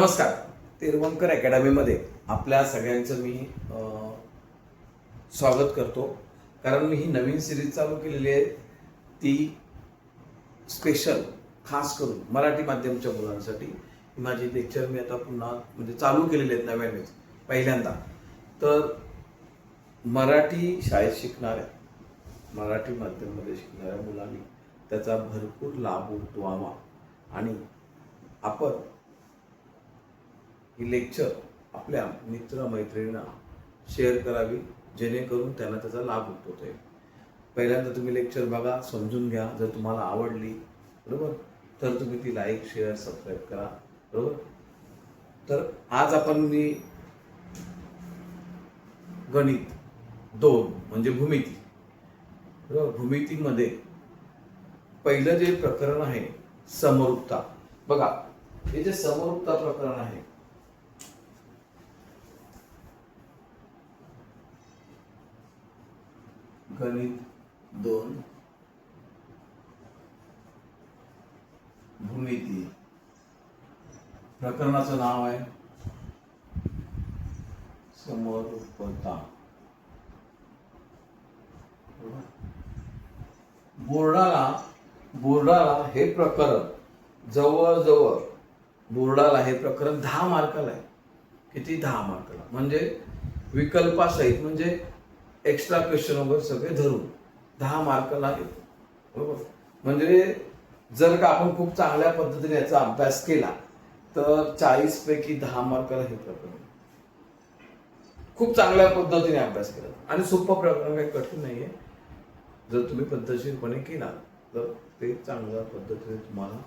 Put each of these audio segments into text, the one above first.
नमस्कार. तिरुवंकर अकॅडमीमध्ये आपल्या सगळ्यांचं मी स्वागत करतो. कारण मी ही नवीन सिरीज चालू केलेली आहे, ती स्पेशल खास करून मराठी माध्यमाच्या मुलांसाठी. माझी लेक्चर मी आता पुन्हा म्हणजे चालू केलेले आहेत नव्यानेच पहिल्यांदा. तर मराठी शाळेत शिकणाऱ्या, मराठी माध्यमामध्ये शिकणाऱ्या मुलांनी त्याचा भरपूर लाभ उठवावा आणि आपण ही लेक्चर आपल्या मित्र-मैत्रिणींना शेअर करावी, जेणेकरून त्यांना त्याचा लाभ उठवता येईल. पहिल्यांदा तुम्ही लेक्चर बघा, समजून घ्या. जर तुम्हाला आवडली बरोबर तर तुम्ही ती लाईक, शेअर, सबस्क्राईब करा बरोबर. तर आज आपण मी गणित 2 म्हणजे भूमिती बरोबर. भूमितीमध्ये पहिलं जे प्रकरण आहे समरूपता. बघा, हे जे समरूपता प्रकरण आहे, गणित 2 भूमिती, प्रकरणाचं नाव आहे समरूपता. बोर्डाला हे प्रकरण जवळजवळ बोर्डाला हे प्रकरण 10 मार्काला आहे. किती? 10 मार्काला. म्हणजे विकल्पासहित, म्हणजे एक्स्ट्रा क्वेश्चन वगैरे सगळे धरून 10 मार्काला आहे बरोबर. म्हणजे जर का आपण खूप चांगल्या पद्धतीने याचा अभ्यास केला तर 40 पैकी 10 मार्काला हे प्रकरण. खूप चांगल्या पद्धतीने अभ्यास केला आणि सोपं प्रकरण, काही कठीण नाहीये. जर तुम्ही पद्धतशीरपणे केला तर ते चांगल्या पद्धतीने तुम्हाला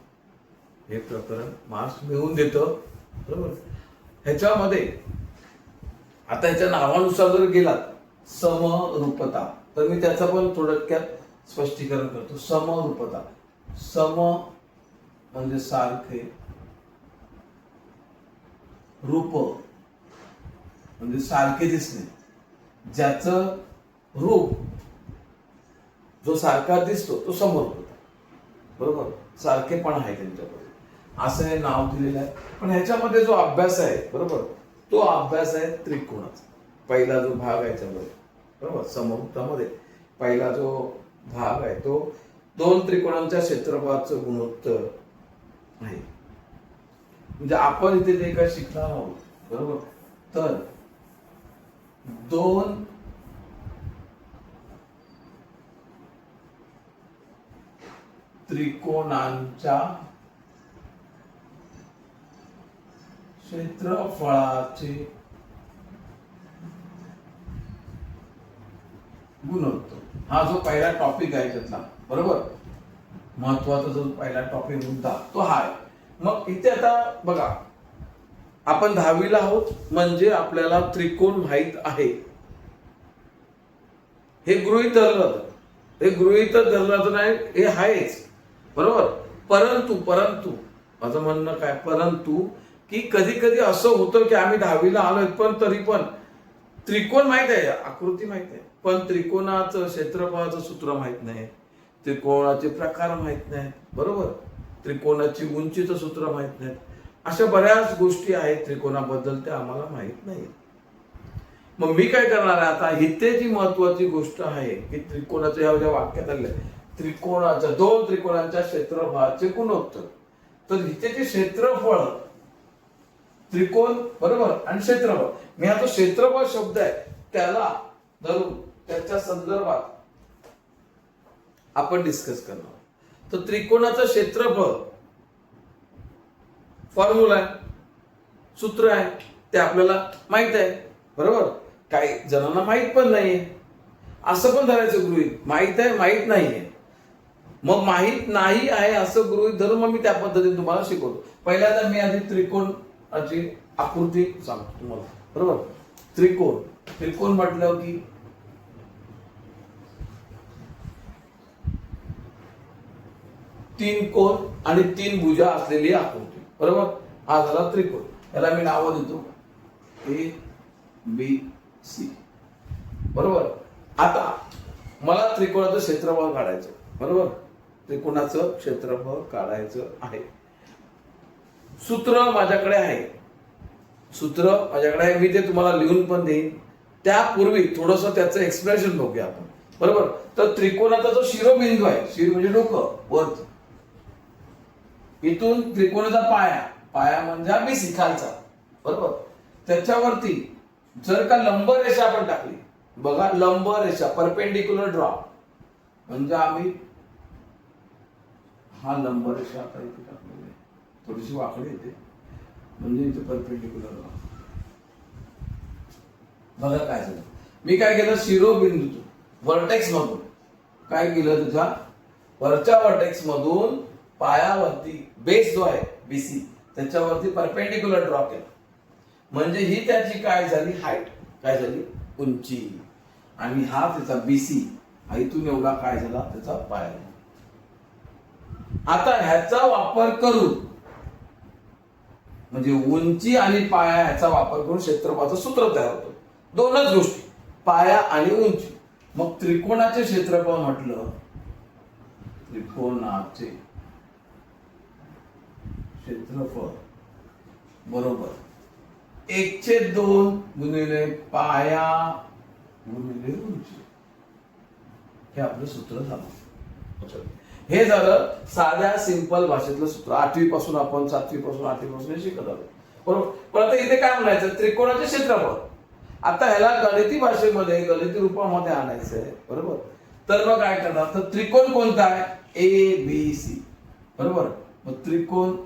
हे प्रकरण मार्क्स मिळवून देतं बरोबर. ह्याच्यामध्ये आता ह्याच्या नावानुसार जर गेलात समरूपता, तर मी त्याचं पण थोडक्यात स्पष्टीकरण करतो. समरूपता, सम म्हणजे सारखे, रूप म्हणजे सारखे दिसणे, ज्याचं रूप जो सारखा दिसतो तो समरूपता बरोबर. सारखेपणा आहे त्यांच्याकडे, असं हे नाव दिलेलं आहे. पण ह्याच्यामध्ये जो अभ्यास आहे बरोबर, तो अभ्यास आहे त्रिकोणाचा. पहिला जो भाग आहे त्यामध्ये बरोबर, समरूपतामध्ये पहिला जो भाग आहे तो 2 त्रिकोणांच्या क्षेत्रफळाचं गुणोत्तर आहे. म्हणजे आपण इथे जे काय शिकणार आहोत बरोबर, तर 2 त्रिकोणांच्या क्षेत्रफळाचे गुणोत्तर, हा जो पहिला टॉपिक आहे त्यातला बरोबर, महत्वाचा जो पहिला टॉपिक मुद्दा तो हा आहे. मग इथे आता बघा, आपण 10वीला आहोत म्हणजे आपल्याला त्रिकोण माहित आहे, हे गृहीत धरलं जातं. हे गृहीत धरलं जातं नाही, हे आहेच बरोबर. परंतु माझं म्हणणं काय, परंतु की कधी कधी असं होतं की आम्ही 10वीला आलोय पण तरी पण त्रिकोण माहित आहे, आकृती माहित आहे, पण त्रिकोणाचं क्षेत्रफळाचं सूत्र माहित नाही, त्रिकोणाचे प्रकार माहित नाहीत बरोबर, त्रिकोणाची उंचीचं सूत्र माहित नाहीत. अशा बऱ्याच गोष्टी आहेत त्रिकोणाबद्दल, त्या आम्हाला माहित नाही. मग मी काय करणार आहे आता, इथे जी महत्वाची गोष्ट आहे की त्रिकोणाचं ह्या ज्या वाक्यात आलेलं आहे, त्रिकोणाच्या 2 त्रिकोणांच्या क्षेत्रफळाचे गुणोत्तर. तर इथे जे क्षेत्रफळ, त्रिकोण बरोबर आणि क्षेत्रफळ, मी हा जो क्षेत्रफळ शब्द आहे त्याला धरून त्याच्या संदर्भात आपण डिस्कस करणार. तर त्रिकोणाचं क्षेत्रफळ फॉर्म्युला आहे, सूत्र आहे, ते आपल्याला माहित आहे बरोबर. काही जणांना माहित पण नाहीये, असं पण धरायचं गृहीत. माहित आहे, माहित नाहीये. मग माहित नाही आहे असं गृहीत धरून मग मी त्या पद्धतीने तुम्हाला शिकवतो. पहिल्यांदा मी आधी त्रिकोणाची आकृती सांगतो तुम्हाला बरोबर. त्रिकोण म्हटलं की तीन कोण आणि 3 भुजा असलेली आकृती बरोबर. हा झाला त्रिकोण. याला मी नाव देतो ABC बरोबर. आता मला त्रिकोणाचं क्षेत्रफळ काढायचं बरोबर. त्रिकोणाचं क्षेत्रफळ काढायचं आहे. सूत्र माझ्याकडे आहे सूत्र माझ्याकडे आहे, मी ते तुम्हाला लिहून पण देईन. त्यापूर्वी थोडस त्याचं एक्सप्रेशन बघूया आपण. बरोबर. तर त्रिकोणाचा जो शिरोबिंदू आहे, शिर म्हणजे डोकं वरती, इथून त्रिकोणाचा पाया, पाया म्हणजे बीसी खालचा, बरोबर, त्याच्यावरती जर का लंब रेषा आपण टाकली, बघा लंब रेषा परपेंडिक्युलर ड्रॉ, म्हणजे आम्ही हा लंब रेषा आता इथे टाकलेली आहे, थोडीशी वाकडी येते, म्हणजे इथे परपेंडिक्युलर ड्रॉ. बघा काय झालं, मी काय केलं, शिरोबिंदू व्हर्टेक्स मधून काय केलं, तुझ्या वरच्या व्हर्टेक्स मधून पायावरती बेस जो आहे बीसी त्याच्यावरती परपेंडिक्युलर ड्रॉ केला, म्हणजे ही त्याची काय झाली हाईट, काय झाली उंची, आणि हा त्याचा बीसी हा इथून एवढा काय झाला त्याचा पाया. आता ह्याचा वापर करून म्हणजे उंची आणि पाया ह्याचा वापर करून क्षेत्रफळाचं सूत्र तयार होतं. दोनच गोष्टी, पाया आणि उंची. मग त्रिकोणाचे क्षेत्रफळ म्हटलं, त्रिकोणाचे क्षेत्रफळ बरोबर 1/2 गुणिले पाया गुणिले उंची, हे आपलं सूत्र झालं. हे झालं साध्या सिंपल भाषेतलं सूत्र. 8वी पासून आपण 7वी पासून 8वी पासून हे शिकत आलो, बरोबर. पण आता इथे काय म्हणायचं, त्रिकोणाचे क्षेत्रफळ. आता ह्याला गणिती भाषेमध्ये गणिती रूपामध्ये आणायचं आहे, बरोबर. तर मग काय करणार, तर त्रिकोण कोणता आहे, ए बी सी, बरोबर. मग त्रिकोण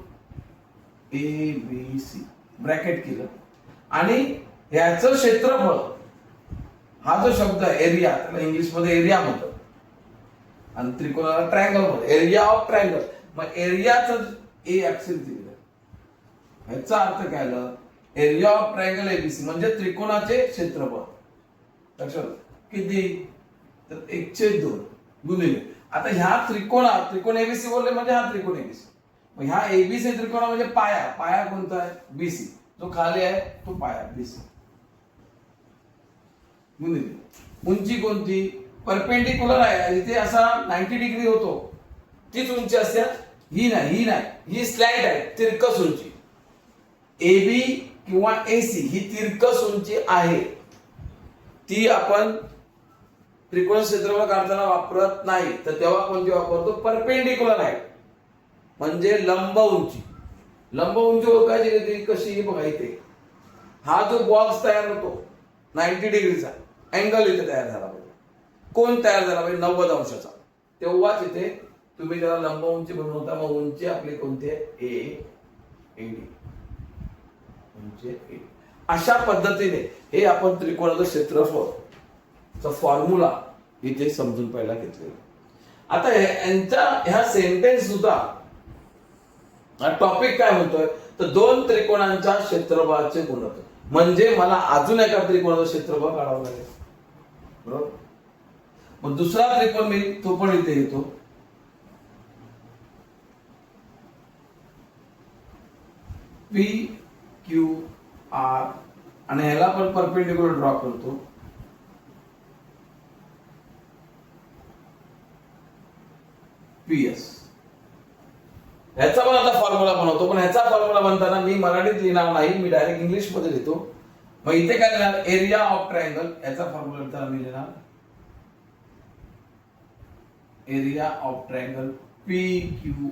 ए बी सी ब्रॅकेट केलं, आणि ह्याचं क्षेत्रफळ, हा जो शब्द आहे एरिया, त्याला इंग्लिश मध्ये एरिया म्हणतात, आणि त्रिकोणाला ट्रायंगल म्हणतात, एरिया ऑफ ट्रायंगल. मग एरियाचं ए ऍक्सिस दिलं, ह्याचा अर्थ काय आलं, एरिया ऑफ ट्रायंगल एबीसी म्हणजे त्रिकोणाचे क्षेत्रफळ. लक्षात किती, तर 1/2 गुणिले, आता ह्या त्रिकोण एबीसी बोलले म्हणजे हा त्रिकोण एबीसी, मग ह्या एबीसी त्रिकोणा म्हणजे पाया, पाया कोणता आहे बीसी, जो खाली आहे तो पाया बीसी, गुणिले उंची कोणती, परपेंडिक्युलर आहे, इथे असा 90 डिग्री होतो, तीच उंची असते, ही नाही, ही नाही, ही स्लाइड आहे, तिरकस उंची. एबी किंवा एसी ही तिरकस उंची आहे, ती आपण त्रिकोण क्षेत्रफळ काढताना वापरत नाही, तर तेव्हा कोणती वापरतो, परपेंडिक्युलर आहे, म्हणजे लंब उंची. लंब उंची ओळखायची कशी, बघा इथे हा जो बॉक्स तयार होतो 90 डिग्रीचा अँगल इथे तयार झाला पाहिजे, कोण तयार झाला पाहिजे 90 अंशाचा, तेव्हाच इथे तुम्ही त्याला लंब उंची बनवता. मग उंची आपली कोणती आहे, ए डी, उंची. अशा पद्धतीने हे आपण त्रिकोणाचं क्षेत्रफळ फॉर्म्युला इथे समजून पहिला घेतलेला. आता यांचा ह्या सेंटेन्स सुद्धा टॉपिक काय म्हणतोय, तर दोन त्रिकोणांच्या क्षेत्रफळाचे गुणोत्तर, म्हणजे मला अजून एका त्रिकोणाचं क्षेत्रफळ काढावं लागेल, बरोबर. मग दुसरा त्रिकोण मी तो पण इथे येतो, पी क्यू आर, आणि ह्याला पण परपेंडिक्युलर ड्रॉ करतो, पी एस. ह्याचा पण आता फॉर्म्युला बनवतो, पण ह्याचा फॉर्म्युला बनताना मी मराठीत लिहिणार नाही, मी डायरेक्ट इंग्लिश मध्ये लिहितो. मग इथे काय लिहिणार, एरिया ऑफ ट्रायंगल, याचा फॉर्म्युला मी लिहिणार area of triangle P Q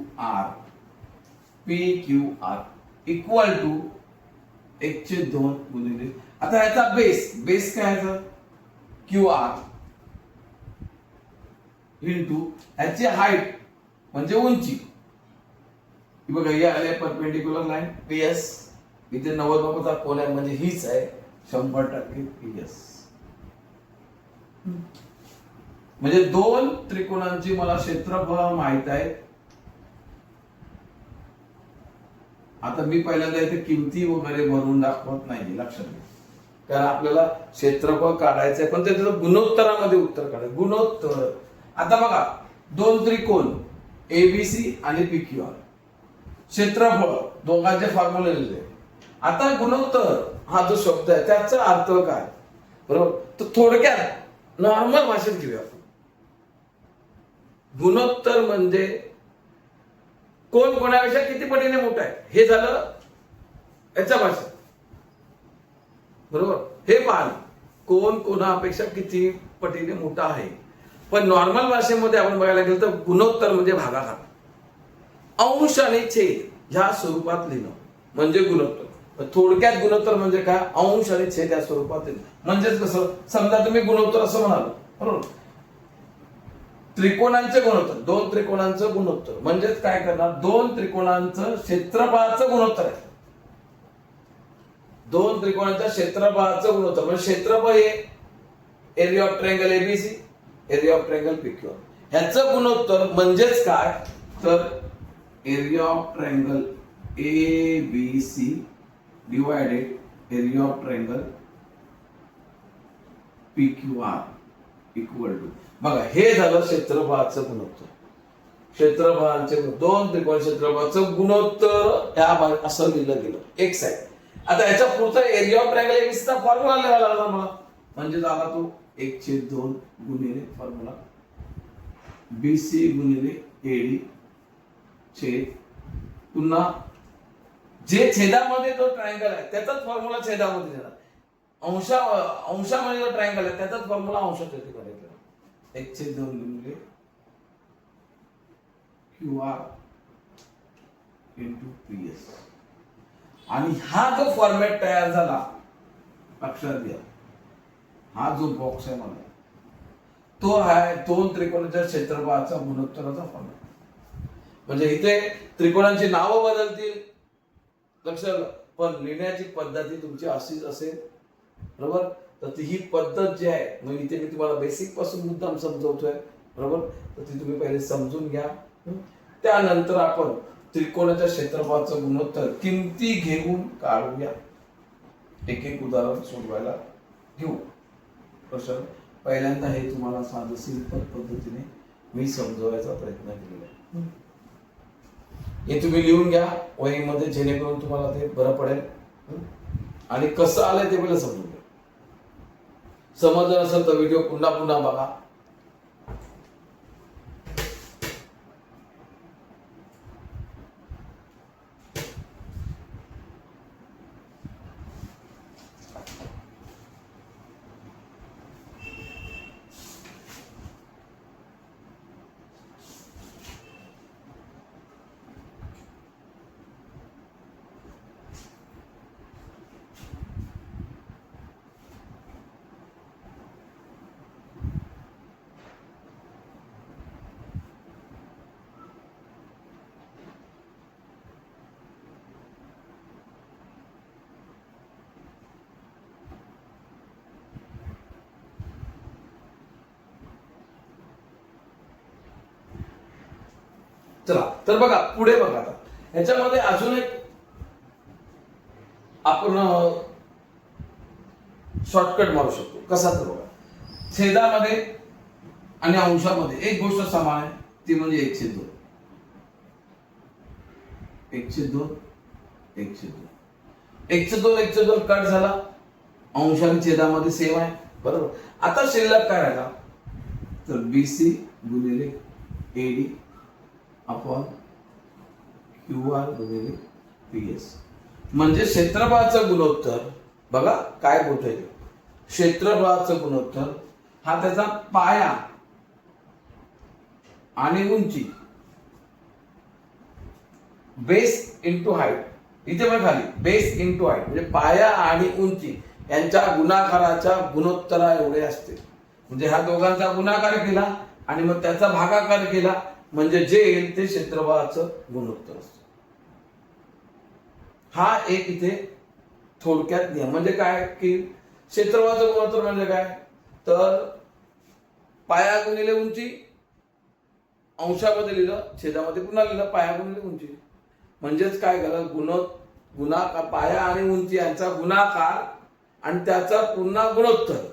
R equal to 1/2 गुणिले, आता ह्याचा बेस काय ह्याचा क्यू आर इंटू ह्याची हाईट म्हणजे उंची. बघा या आले परपेंडिक्युलर लाईन पीएस, इथे 90 कोन आहे, म्हणजे हीच आहे 100% पीएस. म्हणजे दोन त्रिकोणांची मला क्षेत्रफळ माहित आहे. आता मी पहिल्यांदा इथे किमती वगैरे भरून दाखवत नाही, लक्षात घ्या, कारण आपल्याला क्षेत्रफळ काढायचंय, पण त्याचं गुणोत्तरामध्ये उत्तर काढायचं. गुणोत्तर, आता बघा दोन त्रिकोण एबीसी आणि पीक्यूआर, क्षेत्रफळ दोघांचे फॉर्म्युले लिहिले. आता गुणोत्तर हा जो शब्द आहे त्याचा अर्थ काय, बरोबर. तर थोडक्यात नॉर्मल भाषेत घेऊया. गुणोत्तर म्हणजे कोण कोणापेक्षा किती पटीने मोठा आहे, हे झालं याच्या भाषेत. बरोबर, हे मान कोण कोणापेक्षा किती पटीने मोठा आहे. पण नॉर्मल भाषेमध्ये आपण बघायला गेलं तर गुणोत्तर म्हणजे भागाकार, अंश आणि छेद ह्या स्वरूपात लिहिणं म्हणजे गुणोत्तर. थोडक्यात गुणोत्तर म्हणजे काय, अंश आणि छेद या स्वरूपात लिहिणं. म्हणजेच कसं, समजा तुम्ही गुणोत्तर असं म्हणाल, बरोबर, त्रिकोणांचे गुणोत्तर, दोन त्रिकोणांचं गुणोत्तर म्हणजेच काय करणार, दोन त्रिकोणांचं क्षेत्रफळाचं गुणोत्तर आहे. दोन त्रिकोणांच्या क्षेत्रफळाचं गुणोत्तर म्हणजे क्षेत्रफळ हे area of triangle ABC, area of triangle PQ, ह्याचं गुणोत्तर म्हणजेच काय तर area of triangle ABC divided area of triangle PQR equal to, बघा हे झालं क्षेत्रफळाचं गुणोत्तर. क्षेत्रफळांचे दोन त्रिकोण क्षेत्रफळाचं गुणोत्तर या असं लिहिलं गेलं एक साईड. आता याच्या पुढचा एरिया ऑफ ट्रायंगल एबीसीचा फॉर्म्युला लिहावा लागला मला, म्हणजे झाला तो 1/2 गुणिले फॉर्म्युला बीसी गुणिले एडी छेद पुन्हा जे छेदामध्ये जो ट्रायंगल आहे त्याचाच फॉर्म्युला छेदामध्ये देणार, अंशामध्ये जो ट्रायंगल आहे त्याचाच फॉर्म्युला अंशाच्या ठिकाणी देणार. 1/2 गुणिले QR इंटू PS. आणि हा जो फॉर्मॅट तयार झाला, लक्षात घ्या, हा जो बॉक्स आहे मला तो आहे दोन त्रिकोणाच्या क्षेत्रफळाचा गुणोत्तराचा फॉर्मॅट. म्हणजे इथे त्रिकोणांची नावं बदलतील, लक्षात, पण लिहिण्याची पद्धती तुमची अशीच असेल, बरोबर. तर ती ही पद्धत जी आहे, मग इथे मी तुम्हाला बेसिक पासून मुद्दाम समजवतोय, बरोबर. तर ती तुम्ही पहिले समजून घ्या. त्यानंतर आपण त्रिकोणाच्या क्षेत्रफळाचं गुणोत्तर किमती घेऊन काढूया. एक एक उदाहरण सोडवायला घेऊ. प्रश्न पहिल्यांदा हे तुम्हाला साधं सिंपल पद्धतीने मी समजवायचा प्रयत्न केलेला आहे. हे तुम्ही लिहून घ्या वहीमध्ये, जेणेकरून तुम्हाला ते बरं पडेल. आणि कसं आलंय ते पहिलं समजून घ्या. समजलं असेल तर व्हिडिओ पुन्हा पुन्हा बघा. चला तर बघा पुढे बघा. आता ह्याच्यामध्ये अजून एक आपण शॉर्टकट मारू शकतो. कसा तर बघा, छेदामध्ये आणि अंशामध्ये एक गोष्ट समान आहे, ती म्हणजे 1/2. 1/2 1/2 1/2 1/2 कट झाला, अंश आणि छेदामध्ये सेम आहे, बरोबर. आता शिल्लक काय राहिला तर BC गुणिले AD अपॉन QR गुणिले PS. म्हणजे क्षेत्रफळाचं गुणोत्तर बघा काय बोलतोय, क्षेत्रफळाचं गुणोत्तर हा त्याचा पाया आणि उंची, बेस इंटू हाईट. इथे पण खाली बेस इंटू हाईट म्हणजे पाया आणि उंची यांच्या गुणाकाराच्या गुणोत्तरा एवढे असते. म्हणजे हा दोघांचा गुणाकार केला आणि मग त्याचा भागाकार केला म्हणजे जे येईल ते क्षेत्रफळाचं गुणोत्तर असतं. हा एक इथे थोडक्यात नियम. म्हणजे काय की क्षेत्रफळाचं गुणोत्तर म्हणजे काय तर पाया गुणिले उंची, अंशामध्ये लिहिलं, छेदामध्ये पुन्हा लिहिलं पाया गुणिले उंची. म्हणजेच काय झालं, गुणाकार पाया आणि उंची यांचा गुणाकार आणि त्याचा पुन्हा गुणोत्तर.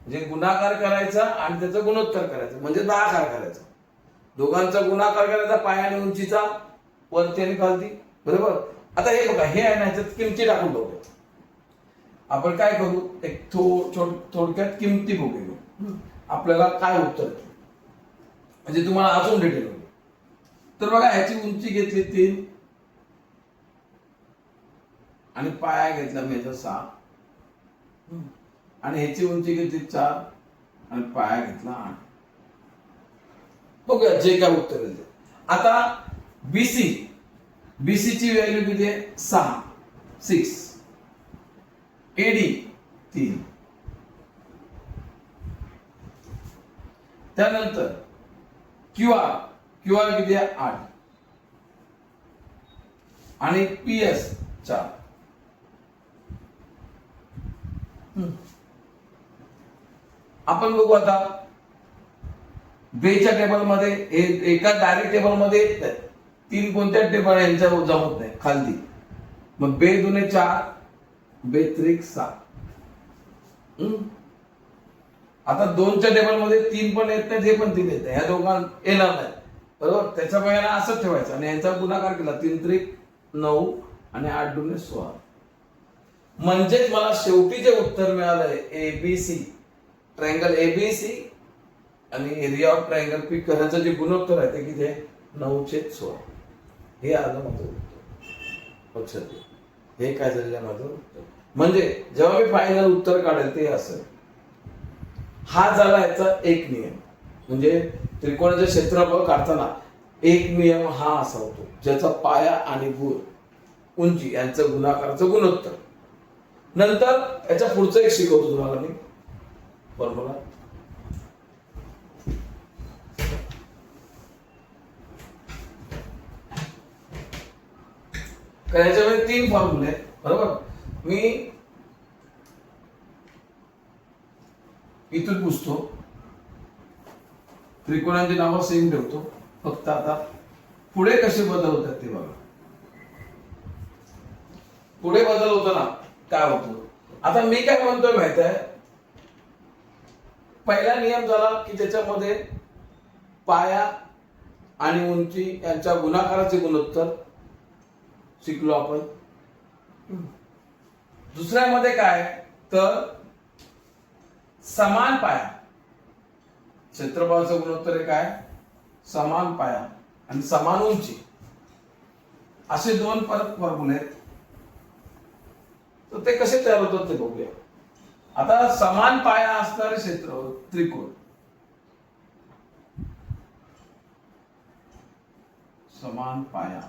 म्हणजे गुणाकार करायचा आणि त्याचं गुणोत्तर करायचं म्हणजे भागाकार करायचा. दोघांचा गुणाकार करायचा पाया आणि उंचीचा, वरती आणि खालती, बरोबर. आता हे बघा, हे आहे ना, ह्याच्यात किमती टाकून बघूया. आपण काय करू, एक थोडक्यात किमती बघूया आपल्याला काय उत्तर येतं, म्हणजे तुम्हाला अजून डिटेल होईल. तर बघा ह्याची उंची घेतली 3 आणि पाया घेतला मी 6 आणि ह्याची उंची किती 4 आणि पाया घेतला 8. बघूया जे काय उत्तर येईल. आता बीसी ची व्हॅल्यू किती आहे 6 एडी 3. त्यानंतर क्यूआर किती आहे 8 आणि पीएस 4. आपण बघू आता बेच्या टेबलमध्ये एका डायरेक्ट टेबलमध्ये येत नाही. 3 कोणत्या टेबल यांच्या जमत नाही खाली. मग बे 2 4 बे 3 7. आता 2च्या टेबलमध्ये 3 पण येत नाही, हे पण 3 येत नाही, ह्या दोघां येणार नाही बरोबर. त्याच्यामुळे असंच ठेवायचं आणि यांचा गुणाकार केला 3 3 9 आणि 8 2 16. म्हणजेच मला शेवटी जे उत्तर मिळालंय एबीसी ट्रायंगल एबीसी आणि एरिया ऑफ ट्रायंगल पी करायचं जे गुणोत्तर आहे ते किती आहे 9/16. हे आलं माझं उत्तर. लक्षात घ्या हे काय झालेलं आहे माझं उत्तर. म्हणजे जेव्हा मी फायनल उत्तर काढेल ते असं. हा झाला याचा एक नियम. म्हणजे त्रिकोणाचे क्षेत्रफळ काढताना एक नियम हा असा होतो ज्याचा पाया आणि उंची यांचं गुणाकाराचं गुणोत्तर. नंतर याच्या पुढचं एक शिकवतो तुम्हाला मी फॉर्म्युला. कारण याच्यामध्ये 3 फॉर्म्युले आहेत बरोबर. मी इथून पुसतो, त्रिकोणांची नावं सेम ठेवतो. फक्त आता पुढे कसे बदल होतात ते बघा. पुढे बदल होताना काय होतं. आता मी काय म्हणतोय माहित आहे, पहिला नियम झाला की त्याच्यामध्ये पाया आणि उंची यांच्या गुणाकाराचे गुणोत्तर शिकलो आपण. दुसऱ्यामध्ये काय तर समान पाया क्षेत्रफळाचं गुणोत्तर काय समान पाया आणि समान उंची असे 2 परत फॉर्म्युले आहेत. तर ते कसे तयार होतात ते बघूया. आता समान पाया असणारे क्षेत्र त्रिकोण समान पाया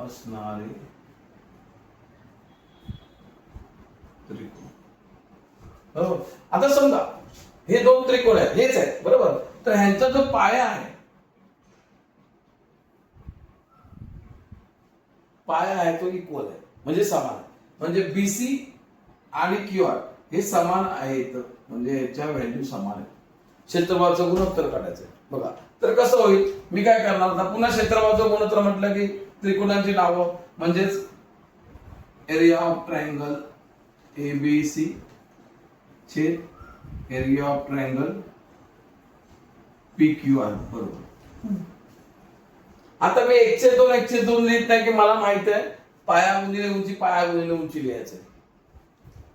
असणारे त्रिकोण बरोबर. आता समजा हे 2 त्रिकोण आहेत हेच आहेत बरोबर. तर ह्यांचा जो पाया आहे तो इक्वल आहे म्हणजे समान आहे. म्हणजे बीसी आणि क्यूआर हे समान आहेत म्हणजे याच्या व्हॅल्यू समान आहेत. क्षेत्रफळाचं गुणोत्तर काढायचं बघा. तर कसं होईल मी काय करणार आता पुन्हा क्षेत्रफळाचं गुणोत्तर म्हटलं की त्रिकोणांची नावं म्हणजेच एरिया ऑफ ट्रायंगल एबीसी छेद एरिया ऑफ ट्रायंगल पीक्यूआर बरोबर. आता मी 1/2 लिहित नाही की मला माहित आहे पाया गुणिले उंची पाया गुणिले उंची लिहायचं.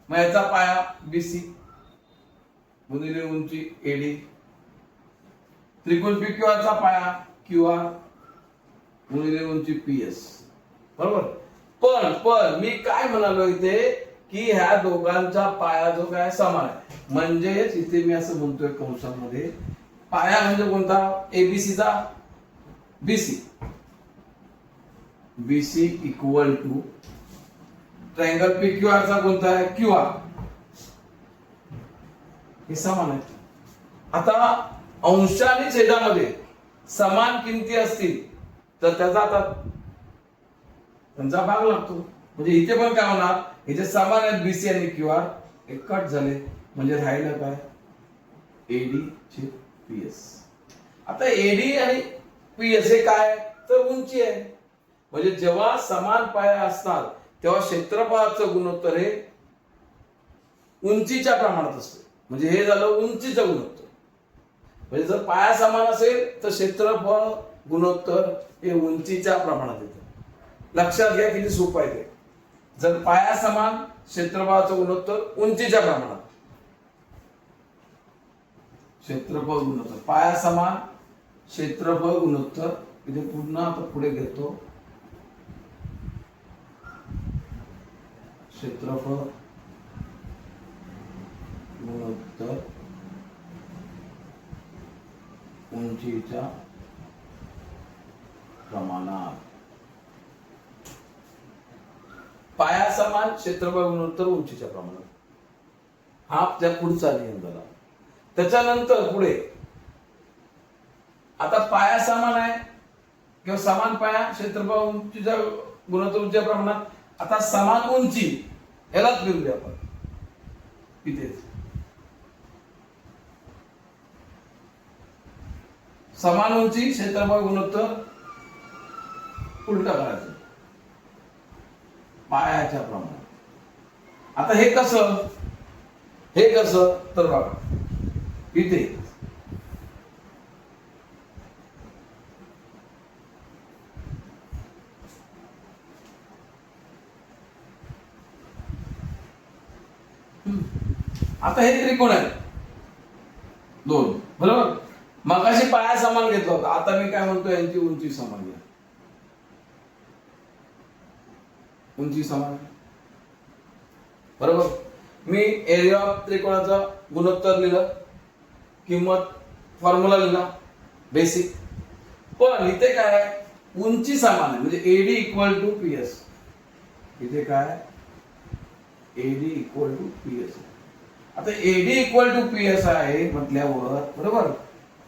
मग याचा पाया बीसी गुणिले उंची एडी त्रिकोण पीक्यूआरचा पाया क्यूआर गुणिले उंची पीएस बरोबर. पण मी काय म्हणालो इथे की ह्या दोघांचा पाया जो काय समान आहे. म्हणजेच इथे मी असं म्हणतोय कंसामध्ये पाया म्हणजे कोणता एबीसीचा BC equal to triangle PQR चा कोणता आहे क्यूआर. हे समान आहे. आता अंश आणि छेदामध्ये समान किमती असतील तर त्याचा आता त्यांचा भाग लागतो. म्हणजे इथे पण काय होणार इथे समान आहेत बीसी आणि क्यूआर हे कट झाले म्हणजे राहिलं काय एडी छेद पीएस. आता एडी आणि पीएस हे काय तर उंची आहे. म्हणजे जेव्हा समान पाया असतात तेव्हा क्षेत्रफळाचं गुणोत्तर हे उंचीच्या प्रमाणात असते. म्हणजे हे झालं उंचीचं गुणोत्तर. म्हणजे जर पाया समान असेल तर क्षेत्रफळ गुणोत्तर हे उंचीच्या प्रमाणात येतं. लक्षात घ्या किती सोपं आहे ते. जर पाया समान क्षेत्रफळाचं गुणोत्तर उंचीच्या प्रमाणात क्षेत्रफळ गुणोत्तर पाया समान क्षेत्रफळ गुणोत्तर इथे पुन्हा आता पुढे घेतो क्षेत्रफळ गुणोत्तर उंचीच्या प्रमाणात. पाया समान क्षेत्रफळ गुणोत्तर उंचीच्या प्रमाणात. हा त्या पुढचा नियम झाला. त्याच्यानंतर पुढे आता पाया समान आहे किंवा समान पाया क्षेत्रफळ उंचीच्या गुणोत्तर उंचीच्या प्रमाणात. आता समान उंची यालाच लिहूया आपण इथेच. समान उंची क्षेत्रफळ गुणोत्तर उलटा करायचं पायाच्या प्रमाणात. आता हे कसं तर बघा इथे आता हे त्रिकोण आहे दोन, बरोबर. मगाशी पाया समान घेतला होता, आता मी काय म्हणतो यांची उंची समान घ्या. उंची समान, बरोबर. मी एरिया ऑफ त्रिकोणाचा गुणोत्तर लिहिलं, किंमत फॉर्म्युला लिहिला बेसिक. पण इथे काय आहे, उंची समान आहे म्हणजे एडी इक्वल टू पीएस. इथे काय एडी इक्वल टू पीएस. आता एडी इक्वल टू पीएस आहे म्हटल्यावर, बरोबर,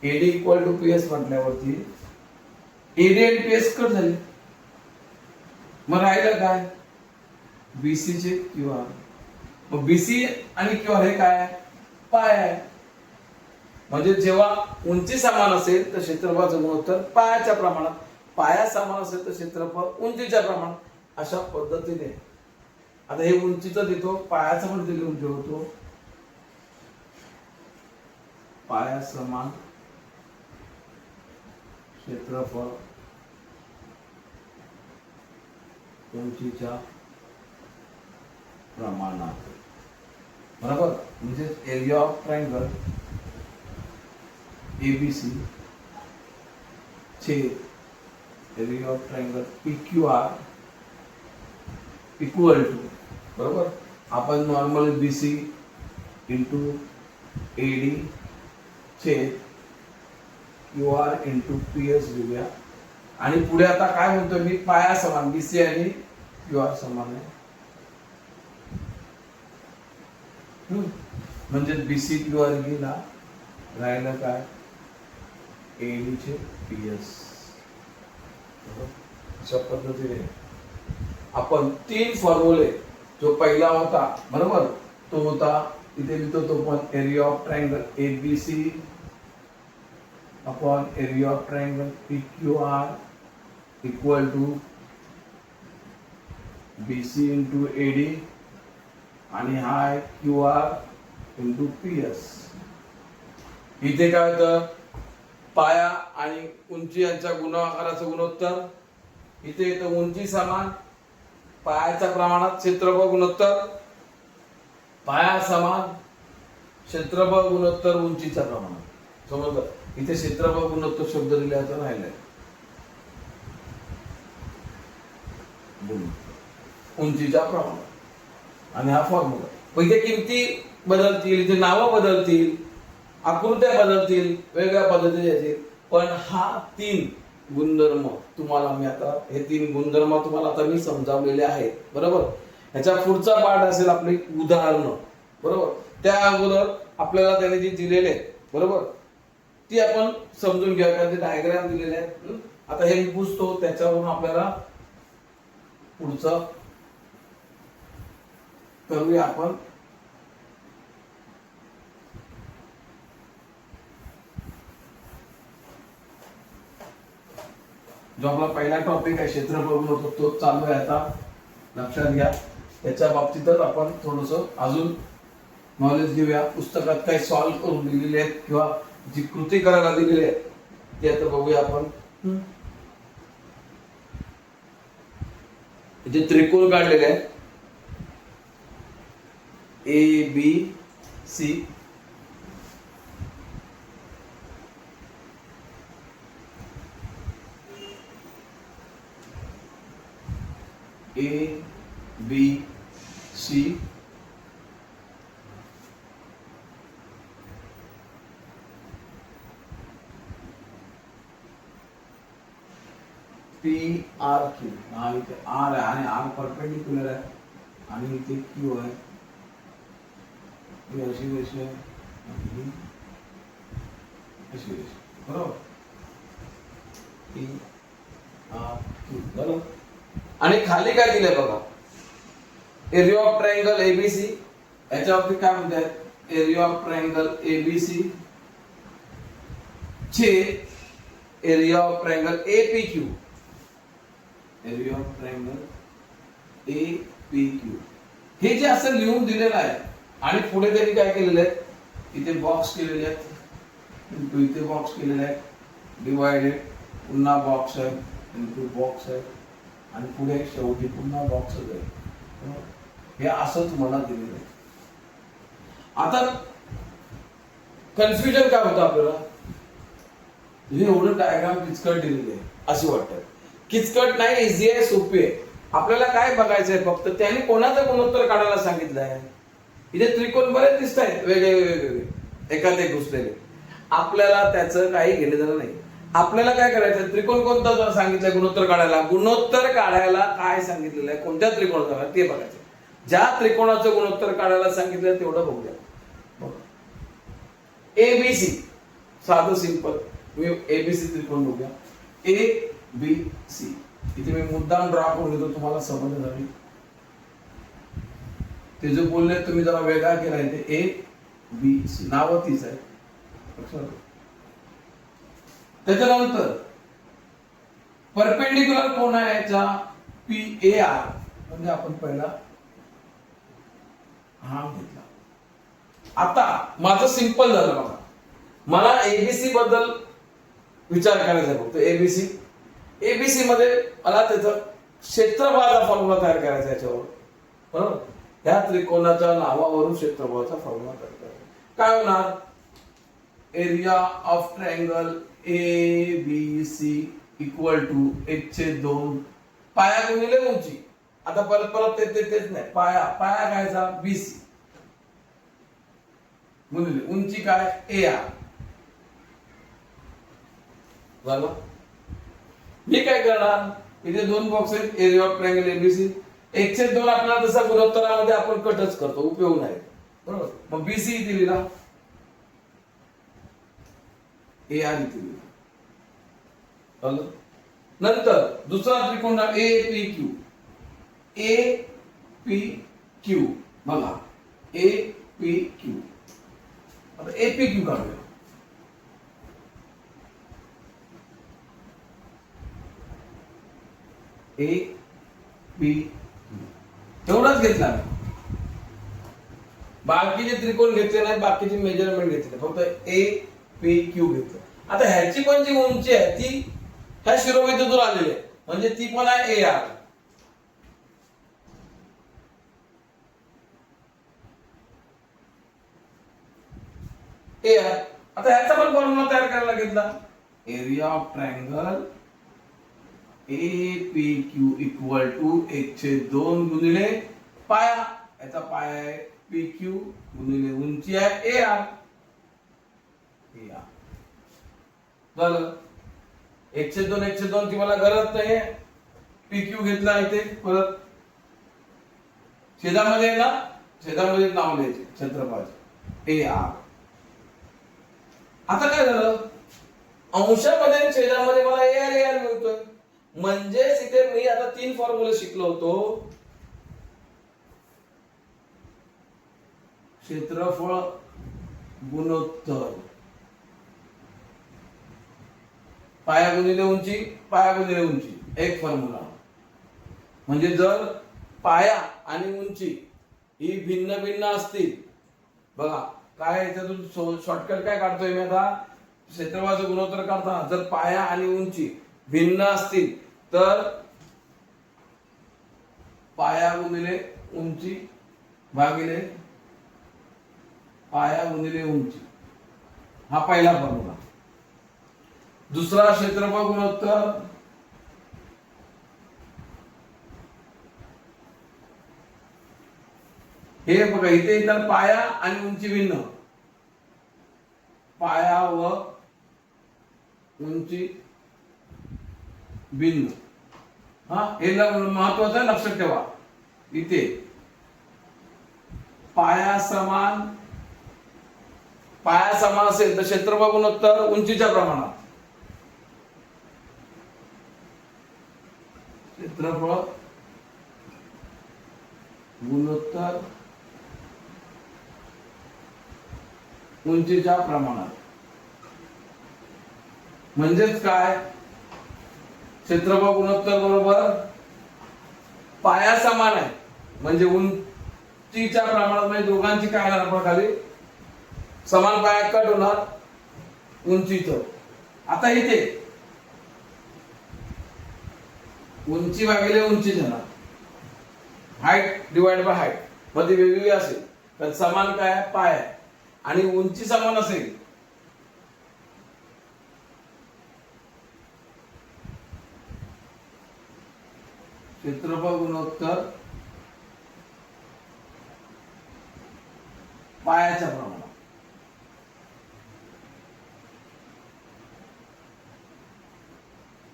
एडी इक्वल टू पीएस म्हटल्यावरती एडी आणि पीएस कट झाले. मग राहिलं काय, बीसी चे क्यूआर. मग बीसी आणि क्यूआर हे काय आहे, पाय आहे. म्हणजे जेव्हा उंची समान असेल तर क्षेत्रफळाचं गुणोत्तर पायाच्या प्रमाणात, पाया समान असेल तर क्षेत्रफळ उंचीच्या प्रमाणात. अशा पद्धतीने आता हे उंचीचं देतो, पायाचं पण लिहून ठेवतो. पाया समान क्षेत्रफळ उंचीच्या प्रमाणात, बरोबर. म्हणजे एरिया ऑफ ट्रायंगल एबीसी छेद area of triangle PQR equal to, बरोबर. आपण नॉर्मल बीसी इंटू एडी छेद क्यूआर इंटू पीएस लिहूया. आणि पुढे आता काय म्हणतो मी, पाया समान बीसी आणि क्यूआर समान आहे. म्हणजे बीसी क्यूआर गेला, राहिलं काय एडी चे पीएस. अशा पद्धतीने आपण तीन फॉर्म्युले, जो पहिला होता, बरोबर, तो होता इथे लिहितो तो पण area of triangle ABC upon area of triangle PQR equal to BC into AD आणि हा आहे क्यूआर इंटू पीएस. इथे काय होतं, पाया आणि उंची यांच्या गुणाकाराचं गुणोत्तर. इथे येतं उंची समान पायाच्या प्रमाणात क्षेत्रफळ गुणोत्तर, पाया समान क्षेत्रफळ गुणोत्तर उंचीच्या प्रमाणात. समजलं. इथे क्षेत्रफळ गुणोत्तर शब्द दिल्याचा राहिलाय, उंचीच्या प्रमाणात. आणि हा फॉर्म्युला. इथे किमती बदलतील, इथे नावं बदलतील, आकृत्या बदलतील, वेगळ्या पद्धतीने येतील, पण हा तीन गुणधर्म तुम्हाला मी आता, हे तीन गुणधर्म तुम्हाला आता मी समजावलेले आहेत, बरोबर. ह्याच्या पुढचा पाठ असेल आपली उदाहरणं, बरोबर. त्या अगोदर आपल्याला त्याने जी दिलेले आहेत, बरोबर, ती आपण समजून घ्या. कारण ते डायग्राम दिलेले आहेत. आता हे मी पुसतो, त्याच्यावरून आपल्याला पुढचं करूया आपण. जो आपला पहिला टॉपिक आहे क्षेत्रफळ गुणोत्तर, तो चालू आहे आता, लक्षात घ्या. त्याच्या बाबतीतच आपण थोडस अजून नॉलेज घेऊया. पुस्तकात काही सॉल्व्ह करून दिलेले आहेत किंवा जी कृती करायला दिलेली आहे ती आता बघूया आपण. इथे त्रिकोण काढलेले आहे A B C. A B C P R Q, इथे आर आहे आणि आर परपेंडिक्युलर आहे आणि इथे क्यू आहे, ही अशी रेषा आहे आणि ही अशी रेषा, बरोबर. पी आर क्यू, बरोबर. आणि खाली काय दिलंय बघा, एरिया ऑफ ट्रायंगल एबीसी. याच्यावरती काय म्हणतात, एरिया ऑफ ट्रायंगल एबीसी चे area of triangle एपीक्यू, area of triangle एपीक्यू, हे जे असं लिहून दिलेलं आहे. आणि पुढे त्यांनी काय केलेलं आहे, इथे बॉक्स केलेले आहेत, इथे बॉक्स केलेले आहेत, डिवायडेड, पुन्हा बॉक्स आहे, इथे बॉक्स आहे आणि पुढे शेवटी पुन्हा बॉक्सच आहे. हे असं तुम्हाला दिलेलं आहे. आता कन्फ्युजन काय होतं आपल्याला, हे एवढं डायग्राम किचकट दिलेलं आहे अशी वाटतं. किचकट नाही, इझी आहे, सोपी आहे. आपल्याला काय बघायचंय फक्त, त्याने कोणाचं गुणोत्तर काढायला सांगितलंय. इथे त्रिकोण बरेच दिसत आहेत वेगळे वेगळे एकात एक घुसलेले. आपल्याला त्याचं काही घेणं देणं नाही. आपल्याला काय करायचं, त्रिकोण कोणता सांगितलंय गुणोत्तर काढायला, गुणोत्तर काढायला काय सांगितलेलं आहे, कोणत्या त्रिकोणाचं ते बघायचं. ज्या त्रिकोणाचं गुणोत्तर काढायला सांगितलं तेवढं बघूया. एबीसी, साधं सिंपल, मी एबीसी त्रिकोण बघूया. ए बी सी, इथे मी मुद्दाम ड्रॉ करून घेतो तुम्हाला समजलं जाईल. ते जे बोलले तुम्ही जरा वेगळा केला इथे, ए बी सी नाव तीच आहे. त्याच्यानंतर परपेंडिक्युलर कोण आहे याचा, पी ए आर, म्हणजे आपण पहिला हा घेतला. आता माझं सिंपल झालं बघा, मला एबीसी बद्दल विचार करायचा आहे फक्त. एबीसी, एबीसी मध्ये मला त्याचं क्षेत्रफळाचा फॉर्म्युला तयार करायचा याच्यावर, बरोबर. ह्या त्रिकोणाच्या नावावरून क्षेत्रफळाचा फॉर्म्युला तयार करायचा. काय होणार, area of triangle A B C equal to 1/2 पाया गुणिले उंची. आता परत परत तेच नाही, पाया कायचा बीसी गुणिले उंची काय ए आर झालं. मी काय करणार, इथे दोन बॉक्स आहेत, एरिया ऑफ ट्रायंगल एबीसी 1/2 आपल्याला तसा गुणोत्तरामध्ये आपण कटच करतो, उपयोग नाही, बरोबर. मग बीसी इथे लिहिला, ए आर इथे लिहिला. नंतर दुसरा त्रिकोण ए पी क्यू, ए पी क्यू बघा, ए पी क्यू. आता ए पी क्यू काढूया. ए पी एवढाच घेतला, बाकीचे त्रिकोण घेतले नाही, बाकीचे मेजरमेंट घेतले, फक्त ए पी क्यू घेतलं. आता ह्याची पण जी उंची आहे ती ह्या शिरोबिंदूतून आलेली आहे, म्हणजे ती पण आहे ए आर. A R. आता ह्याचा पण फॉर्म्युला तयार करायला घेतला, area of triangle A P Q equal to 1/2 गुणिले पाया, याचा पाया आहे पी क्यू गुणिले उंची आहे ए आर. झालं. 1/2 ची मला गरज नाही, पी क्यू घेतला इथे, परत छेदामध्ये ना, छेदामध्ये नाव लिहायचे क्षेत्रफळाचे ए आर. आता काय झालं, अंशामध्ये छेदामध्ये मला ए आर ए आर मिळतोय. म्हणजेच इथे मी आता 3 फॉर्म्युले शिकलो होतो. क्षेत्रफळ गुणोत्तर, पाया गुणिले उंची, पाया गुणिले उंची, एक फॉर्म्युला. म्हणजे जर पाया आणि उंची ही भिन्न भिन्न असतील, बघा काय याच्यातून शॉर्टकट काय काढतोय मी आता, क्षेत्रफळाचं गुणोत्तर काढताना जर पाया आणि उंची भिन्न असतील तर पाया गुणिले उंची भागिले पाया गुणिले उंची, हा पहिला फॉर्म्युला. दुसरा क्षेत्रफळ गुणोत्तर, हे बघा इथे येतात पाया आणि उंची भिन्न, पाया व उंची भिन्न. हा हे महत्वाचं आहे, लक्षात ठेवा. इथे पाया समान असेल तर क्षेत्रफळ गुणोत्तर उंचीच्या प्रमाणात. क्षेत्रफळ गुणोत्तर उंचीच्या प्रमाणात. म्हणजेच काय, क्षेत्रफळ गुणोत्तर बरोबर पाया समान आहे म्हणजे उंचीच्या प्रमाणात, म्हणजे दोघांची काय होणार आपण खाली समान पाया कट होणार उंचीचं. आता इथे उंची भागिले उंची देणार, हाईट डिवाइड बाय हाईट मध्ये वेगवेगळी असेल तर समान काय पाय आणि उंची समान असेल क्षेत्रफळ गुणोत्तर पायाच्या प्रमाणात.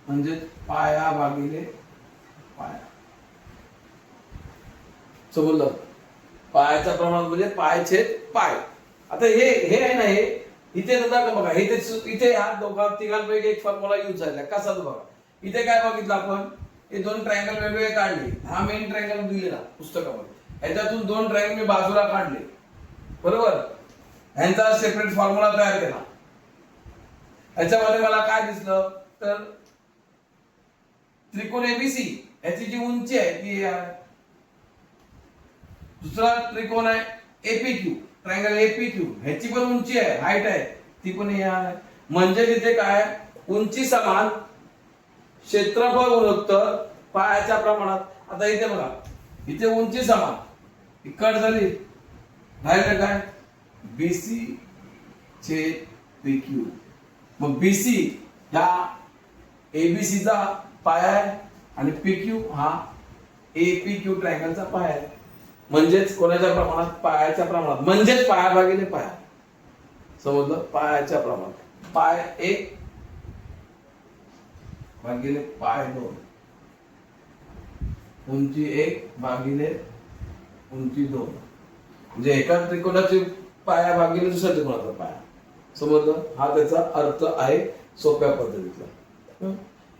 म्हणजे पाया भागिले पाया. समजलं, पायाच्या प्रमाणात म्हणजे पाय छेद पाय. आता हे आहे ना, हे इथे बघा, इथे ह्या दोघा तिघांपैकी एक फॉर्म्युला यूज झाला. कसा तो बघा, इथे काय बघितलं आपण, हे दोन ट्रायंगल वेगवेगळे काढले. हा मेन ट्रायंगल दिलेला पुस्तकामध्ये, याच्यातून दोन ट्रायंगल मी बाजूला काढले, बरोबर. ह्यांचा सेपरेट फॉर्म्युला तयार केला. याच्यामध्ये मला काय दिसलं तर त्रिकोण एबीसी याची जी उंची आहे ती, दुसरा त्रिकोण आहे एपीक्यू, ट्रायंगल एपीक्यू, ह्याची पण उंची आहे, हाईट आहे, ती पण आहे. म्हणजे तिथे काय, उंची समान क्षेत्रफळ गुणोत्तर पायाच्या प्रमाणात. आता इथे बघा, इथे उंची समान, ही कट झाली, राहिलं काय बीसी छेद पीक्यू. मग बीसी ह्या एबीसीचा पाया आहे आणि पीक्यू हा एपीक्यू ट्रायंगलचा पाया आहे. म्हणजेच कोणाच्या प्रमाणात, पायाच्या प्रमाणात. म्हणजेच पाया भागिले पाया. समजलं, पायाच्या प्रमाणात. पाय 1 भागिले पाय 2, उंची 1 भागिले उंची 2. म्हणजे एका त्रिकोणाची पाया भागिले दुसऱ्या त्रिकोणाचा पाया. समजलं, हा त्याचा अर्थ आहे सोप्या पद्धतीतला.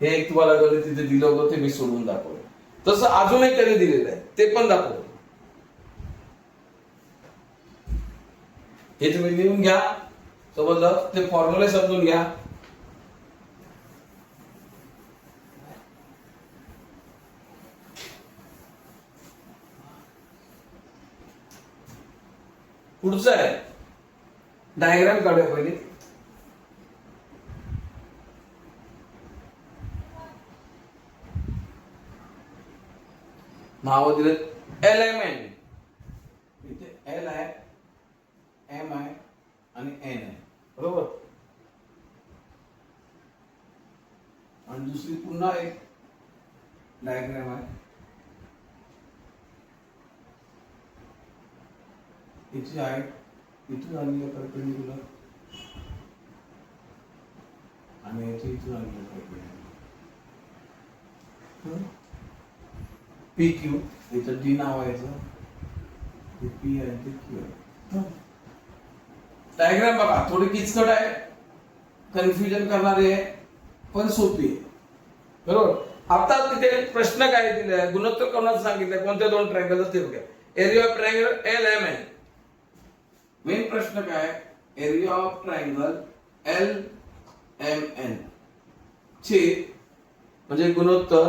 हे एक तुम्हाला गणित तिथे दिलं होतं, ते मी सोडून दाखवलं. तसं अजून एक त्याने दिलेलं आहे, ते पण दाखवलं. हे तुम्ही लिहून घ्या. समजलं, ते फॉर्म्युले समजून घ्या. पुढचं आहे, डायग्राम काढूया पहिले. नाव दिले एलिमेंट. इथे एल आहे, एम आहे आणि एन आहे, बरोबर. आणि दुसरी पुन्हा एक डायग्राम आहे. याची हाईट इथून आलेली आहे परपेंडिक्युलर आणि याची इथून आलेली आहे परपेंडिक्युलर. पी क्यू, इथं डी नाव आहे, पी आहे ते क्यू आहे. डायग्राम बघा, थोडी किचकट आहे, कन्फ्युजन करणारी आहे, पण सोपी आहे, बरोबर. आता तिथे प्रश्न काय दिलाय, गुणोत्तर कोणाचं सांगितलंय, कोणत्या दोन ट्रायंगल ते बघा. Area of triangle L M N. Main प्रश्न काय, area of triangle L M N छेद म्हणजे गुणोत्तर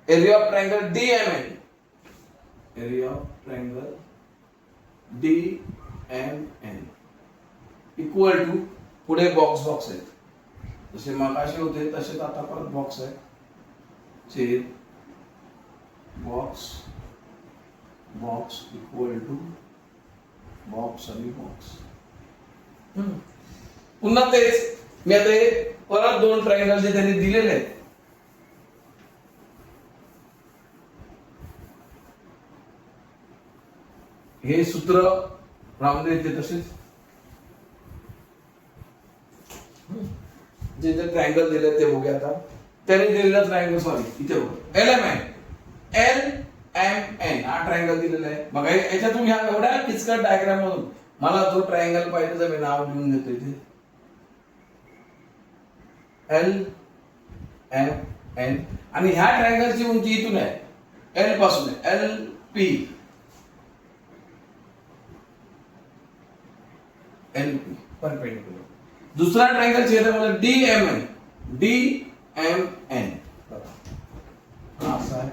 area of triangle D M N. Area of triangle D M N equal to, पुढे बॉक्स आहेत, जसे मगाशी होते तसेच आता परत बॉक्स आहे, छेद बॉक्स इक्वल टू बॉक्स आणि बॉक्स. पुन्हा तेच, मी आता परत दोन ट्रायंगल जे त्यांनी दिलेले आहेत, हे सूत्र रामदेवचे तसेच जे जे ट्रायंगल दिले ते बघूया आता. त्याने दिलेला ट्रायंगल सॉरी इथे बघा LMN हा ट्रायंगल दिलेला आहे बघा. याच्यातून ह्या एवढ्या किचकट डायग्राम मधून मला जो ट्रायंगल पाहिजे तर मी नाव लिहून घेतो इथे LMN आणि ह्या ट्रायंगलची उंची इथून आहे L पासून आहे LP परपेंडिक्युलर. दुसरा ट्रायंगल छेदामध्ये DMN हा असा आहे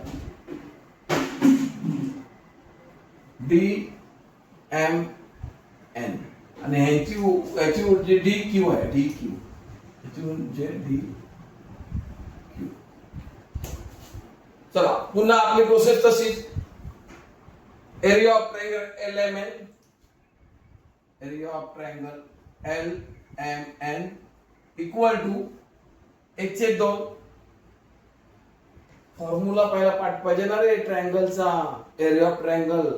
DMN आणि ह्याची उंची DQ आहे DQ ह्याची उंची DQ. चला पुन्हा आपली प्रोसेस तशीच. Area of triangle LMN area of triangle LMN equal to 1/2 formula पहिला पाठ पाहिजे ना रे ट्रायंगलचा. एरिया ऑफ ट्रायंगल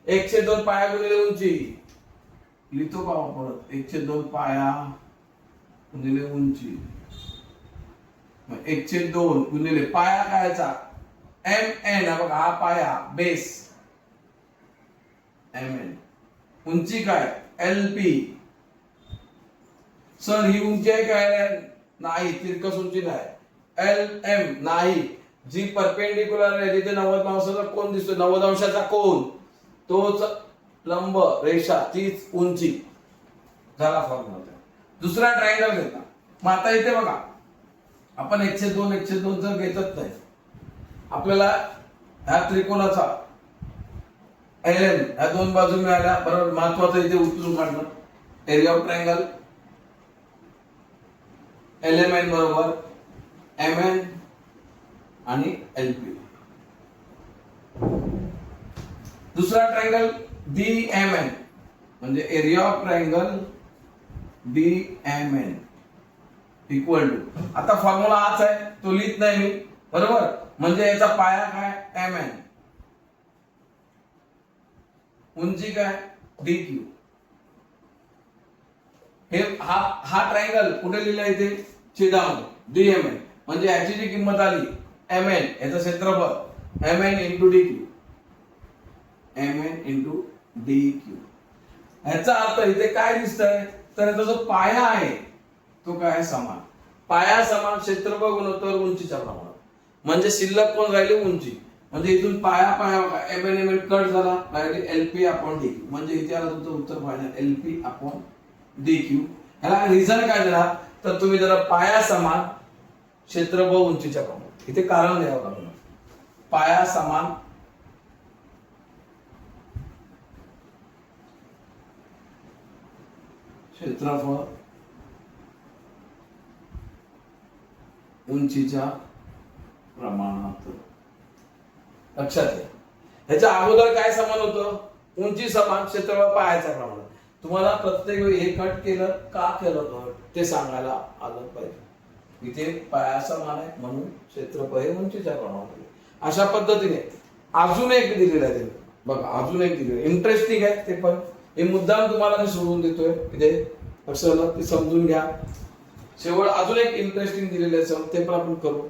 1/2 पाया गुणिले उंची लिहितो का परत 1/2 पाया गुणिले उंची 1/2 गुणिले पाया कायचा MN बघा हा पाया बेस MN उंची काय LP. सर ही उंची आहे काय नाही तिरकस उंची नाही LM नाही जी परपेंडिक्युलर आहे जिथे 90 अंशाचा कोन दिसतो 90 अंशाचा कोन तोच लंब रेषा तीच उंची झाला फॉर्म्युला. दुसरा ट्रायंगल घेतला. मग आता इथे बघा आपण 1/2 जर घेतच नाही आपल्याला ह्या त्रिकोणाचा LM ह्या दोन बाजू मिळाल्या बरोबर. महत्वाचं इथे उचलून काढणं एरिया ऑफ ट्रायंगल LMN बरोबर MN आणि LP. दुसरा ट्रायंगल DMN म्हणजे area of triangle DMN equal to आता फॉर्म्युला हाच आहे तो लिहित नाही मी बरोबर. म्हणजे याचा पाया काय MN उंची काय DQ. हे हा ट्रायंगल कुठे लिहिला इथे छेदामध्ये DMN म्हणजे याची जी किंमत आली MN याचं क्षेत्रफळ MN इंटू DQ. याचा अर्थ इथे काय दिसतंय तर याचा जो पाया आहे तो काय समान पाया समान क्षेत्रफळ गुणोत्तर उंचीच्या प्रमाणात. म्हणजे शिल्लक कोण राहिली उंची. म्हणजे इथून पाया MN कट झाला राहिली LP अपॉन DQ. म्हणजे इथे आला तुमचं उत्तर फायनल LP अपॉन DQ. ह्याला रिझन काय दिला तर तुम्ही जरा पाया समान क्षेत्रफळ उंचीच्या प्रमाणात. इथे कारण द्यावं लागलं पाया समान क्षेत्रफळ उंचीच्या प्रमाणात. लक्षात घ्या ह्याच्या अगोदर काय समान होतं उंची समान क्षेत्रफळ पायाच्या प्रमाणात. तुम्हाला प्रत्येक वेळी हे कट केलं का केलं कट ते सांगायला आलं पाहिजे. इथे पाया समान आहे म्हणून क्षेत्रफळ हे उंचीच्या प्रमाणात. अशा पद्धतीने अजून एक दिलेलं आहे त्याने बघा अजून एक दिलेलं इंटरेस्टिंग आहे ते पण हे मुद्दाम तुम्हाला मी सोडून देतोय इथे लक्षात ते समजून घ्या. शेवट अजून एक इंटरेस्टिंग दिलेलं आहे ते पण आपण करू.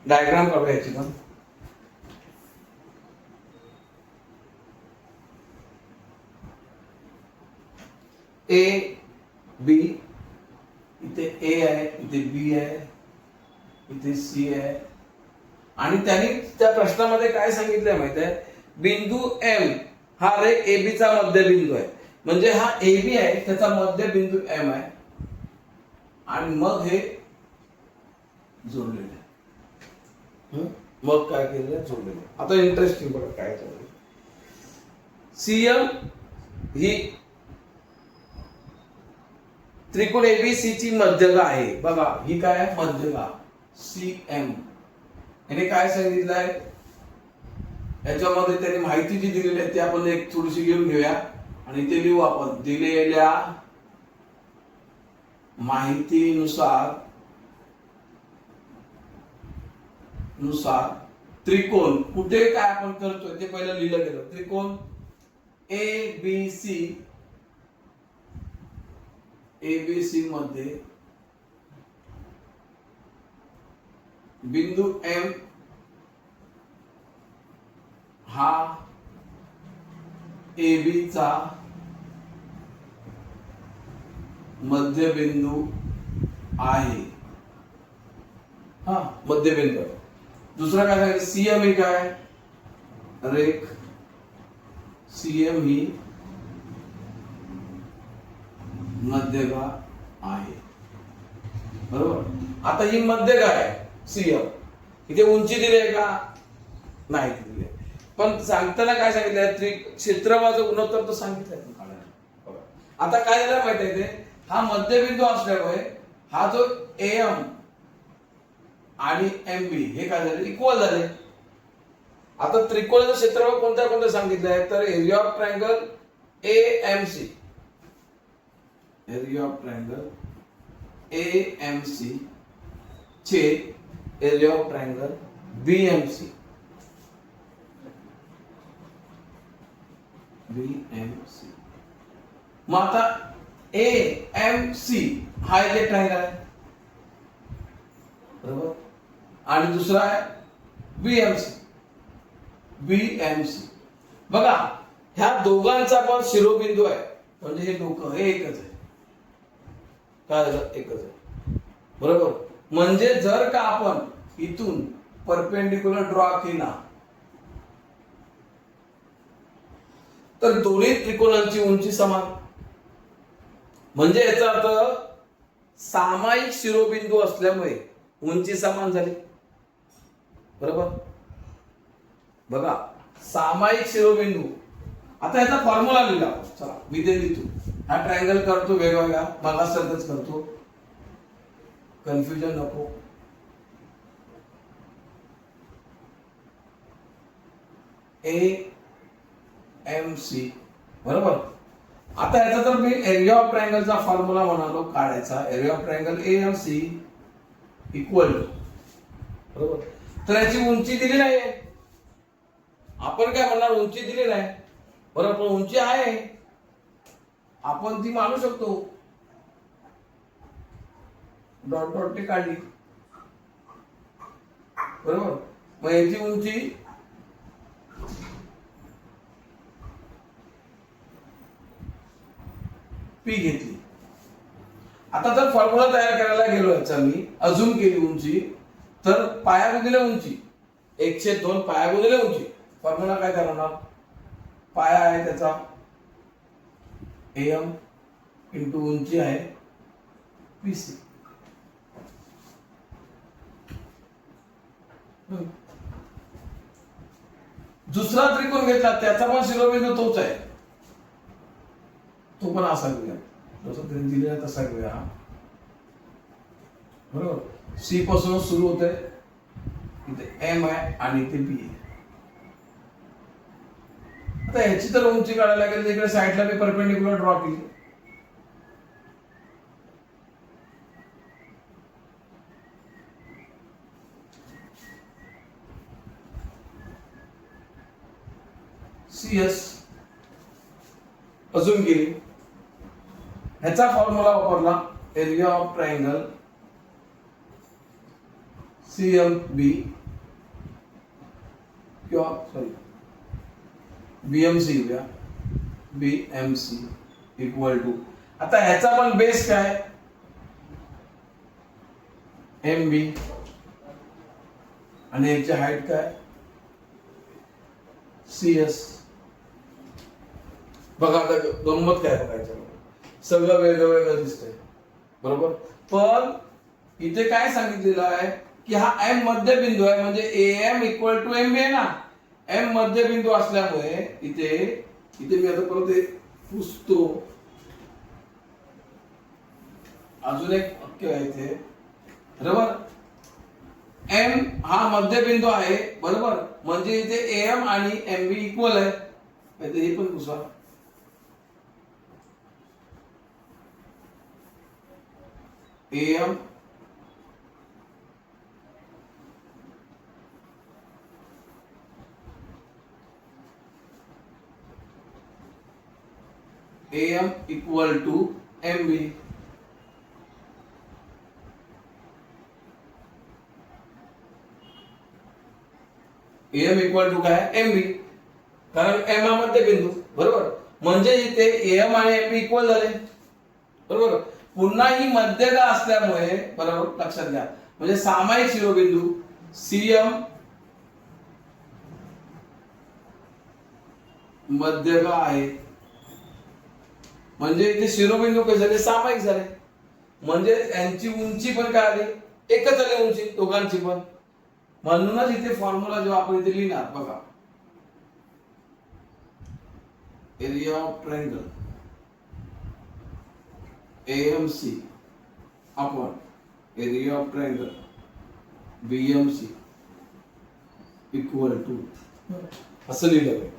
डायग्राम काढूया याची पण. A B इथे A आहे इथे B आहे इथे C आहे आणि त्यांनी त्या प्रश्नामध्ये काय सांगितलंय माहिती आहे बिंदू M हा रे AB चा मध्यबिंदू आहे. म्हणजे हा AB आहे त्याचा मध्यबिंदू M आहे आणि मग हे जोडलेले आहे. मग काय केलं जोडलेलं. आता इंटरेस्टिंग बघा काय चालू CM ही त्रिकोण एबीसी ची मध्यगा आहे. बघा ही काय आहे? मध्यगा CM. याने काय सांगितलंय? याच्यामध्ये त्याने माहिती जी दिलेली आहे ती आपण एक थोडीशी घेऊन घेऊया आणि ते लिहू आपण. दिलेल्या माहितीनुसार त्रिकोण कुठे काय आपण करतोय ते पहिलं लिहिलं गेलं. त्रिकोण एबीसी मध्ये बिंदू M हा AB चा मध्यबिंदू आहे. हा मध्यबिंदू. दुसरा काय सांगितलं? CM ही काय? रेख CM ही मध्यगा आहे. बरोबर. आता ही मध्यगा आहे CM. इथे उंची दिली आहे का? नाही दिली आहे. पण सांगताना काय सांगितलंय? क्षेत्रफळाचं गुणोत्तर तर सांगितलंय. आता काय झालं माहिती आहे? ते हा मध्यबिंदू असल्यामुळे हा जो AM आणि MB हे काय झाले? इक्वल झाले. आता त्रिकोणाचं क्षेत्रफळ कोणत्या कोणत्या सांगितलंय? तर area of triangle AMC, area of triangle AMC छेद एरिया ऑफ ट्रायंगल BMC. मग आता AMC हा एक ट्रायंगल आहे. बरोबर. आणि दुसरा आहे BMC. बघा ह्या दोघांचा पण शिरोबिंदू आहे. म्हणजे हे डोकं हे एकच आहे. काय झालं? एकच आहे. बरोबर. म्हणजे जर का आपण इथून परपेंडिक्युलर ड्रॉ केला तर दोन्ही त्रिकोणांची उंची समान. म्हणजे याचा अर्थ सामायिक शिरोबिंदू असल्यामुळे उंची समान झाली. बरोबर. बघा सामायिक शिरोबिंदू. आता याचा फॉर्म्युला लिहिला. चला मी ते लिहितो. हा ट्रायंगल करतो वेगवेगळा. मला सतत करतो. कन्फ्युजन नको. AMC. बरोबर. आता याचा तर मी एरिया ऑफ ट्रायंगलचा फॉर्म्युला म्हणालो काढायचा. Area of triangle AMC equal to. बरोबर. तर याची उंची दिली नाही. आपण काय म्हणणार? उंची दिली नाही. बरोबर. पण उंची आहे. आपण ती मानू शकतो. डॉट डॉट टी काढली. बरोबर. मग याची उंची P घेतली. आता जर फॉर्म्युला तयार करायला गेलो याचा मी अजून केली उंची तर पाया गुणिले उंची 1/2 पाया गुणिले उंची. फॉर्म्युला काय करणार? पाया आहे त्याचा AM इंटू उंची आहे PC. दुसरा त्रिकोण घेतला त्याचा पण शिरोबिंदू तोच आहे. तो पण असा घेऊया. जसं त्यांनी दिलेला तसा घेऊया. बरोबर. C पासून सुरू होते. इथे M आहे आणि इथे B आहे. आता ह्याची तर उंची काढायला लागेल. इकडे साईडला मी परपेंडिक्युलर ड्रॉ केली. CS अजून केली. ह्याचा फॉर्म्युला वापरला. एरिया ऑफ ट्रायंगल CMB किंवा सॉरी BMC घेऊया. BMC equal to. आता ह्याचा पण बेस काय? MB आणि याची हाईट काय? CS. बघा आता गंमत काय बघायचं. सगळं वेगळं दिसतंय. बरोबर. पण इथे काय सांगितलेलं आहे की हा M मध्यबिंदू आहे. म्हणजे AM इक्वल टू MB आहे ना. M मध्यबिंदू असल्यामुळे इथे मी आता परत पुसतो. अजून एक वाक्य आहे ते, बरोबर. एम हा मध्यबिंदू आहे, बरोबर. म्हणजे इथे एम आणि एम बी इक्वल आहे. हे पण पुसा. M M equal to M B. M equal to काय, एम बी. कारण एम हा मध्यबिंदू, बरोबर. म्हणजे इथे एम आणि एम बी इक्वल झाले, बरोबर. पुन्हा ही मध्यगा असल्यामुळे, बरोबर, लक्षात घ्या, म्हणजे सामायिक शिरोबिंदू सीएम मध्यगा आहे. म्हणजे इथे शिरोबिंदू कसे झाले, सामायिक झाले. म्हणजे यांची उंची पण काय आली, एकच आली उंची दोघांची पण. म्हणूनच इथे फॉर्म्युला जो आपण इथे लिहिणार बघा, area of triangle AMC upon area of triangle BMC equal to असं लिहिलं आहे.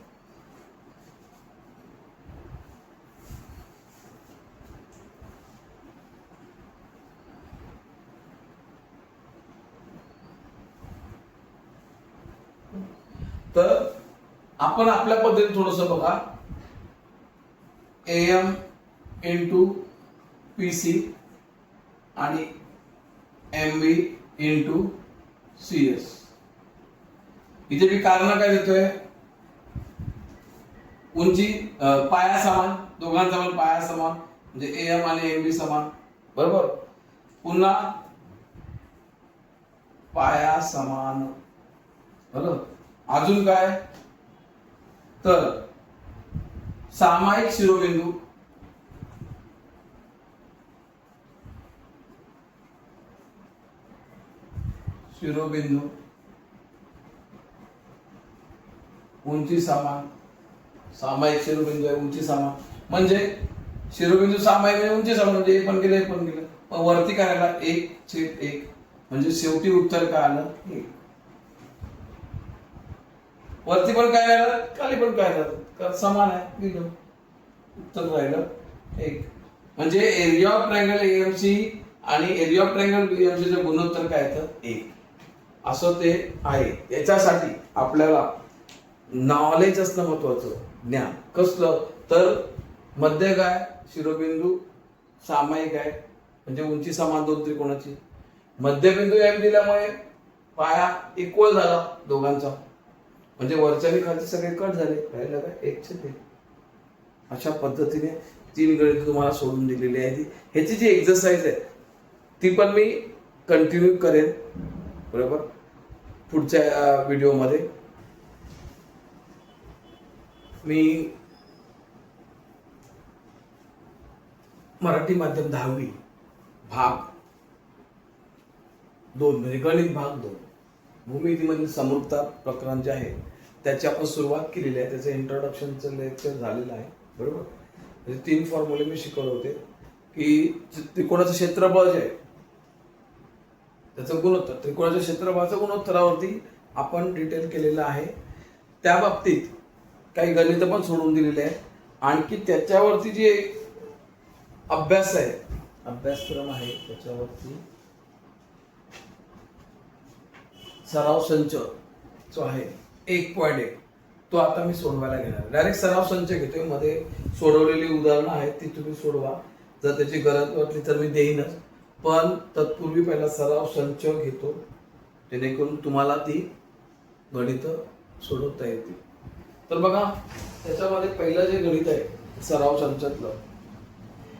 तर आपण आपल्या पद्धतीने थोडस बघा, AM इंटू PC आणि MB इंटू CS. इथे मी कारण काय देतोय, उंची पाया समान, दोघांचा पण पाया समान, म्हणजे AM आणि MB समान, बरोबर. पुन्हा पाया समान, बरोबर. अजून काय, तर सामायिक शिरोबिंदू उंची समान. सामायिक शिरोबिंदू आहे, उंची समान. म्हणजे शिरोबिंदू सामायिक म्हणजे उंची समान, म्हणजे हे पण गेलं हे पण गेलं. पण वरती काय आला, 1/1. म्हणजे शेवटी उत्तर काय आलं, 1. वरती पण काय आलं, खाली पण काय आलं, समान आहे, गेलं, उत्तर राहिलं 1. म्हणजे एरिया ऑफ ट्रायंगल AMC आणि एरिया ऑफ ट्रायंगल BMC चे गुणोत्तर काय येतं, 1. असं ते आहे. याच्यासाठी आपल्याला नॉलेज असणं महत्वाचं, ज्ञान कसलं, तर मध्य काय, शिरोबिंदू सामायिक आहे, म्हणजे उंची समान दोन त्रिकोणाची. मध्यबिंदू M दिल्यामुळे पाया इक्वल झाला दोघांचा, म्हणजे वरच्या आणि खालचे सगळे कट झाले, राहिलं काय, 1/3. अशा पद्धतीने 3 गणित तुम्हाला सोडून दिलेली आहे. ह्याची जी एक्सरसाइज आहे ती पण मी कंटिन्यू करेन, बरोबर, पुढच्या व्हिडिओमध्ये. मी मराठी माध्यम 10वी भाग 2 म्हणजे गणित भाग 2 भूमितीमधील समरूपता प्रकरण जे आहे त्याची आपण सुरुवात केलेली आहे. त्याचं इंट्रोडक्शनचं लेक्चर झालेलं आहे, बरोबर. म्हणजे 3 फॉर्म्युले मी शिकवले होते की त्रिकोणाचं क्षेत्रफळ जे आहे त्याचं गुणोत्तर, त्रिकोणाच्या क्षेत्रफळाचं गुणोत्तरावरती आपण डिटेल केलेलं आहे. त्या बाबतीत काही गणित पण सोडून दिलेले आहे. आणखी त्याच्यावरती जे अभ्यास आहे, अभ्यासक्रम आहे, त्याच्यावरती सराव संच जो आहे 1.1 तो आता मी सोडवायला घेणार. डायरेक्ट सराव संच घेतोय, मध्ये सोडवलेली उदाहरणं आहेत ती तुम्ही सोडवा. जर त्याची गरज वाटली तर मी देईनच, पण तत्पूर्वी पहिला सराव संच घेतो, जेणेकरून तुम्हाला ती गणित सोडवता येतील. तर बघा, त्याच्यामध्ये पहिलं जे गणित आहे सराव संचातलं,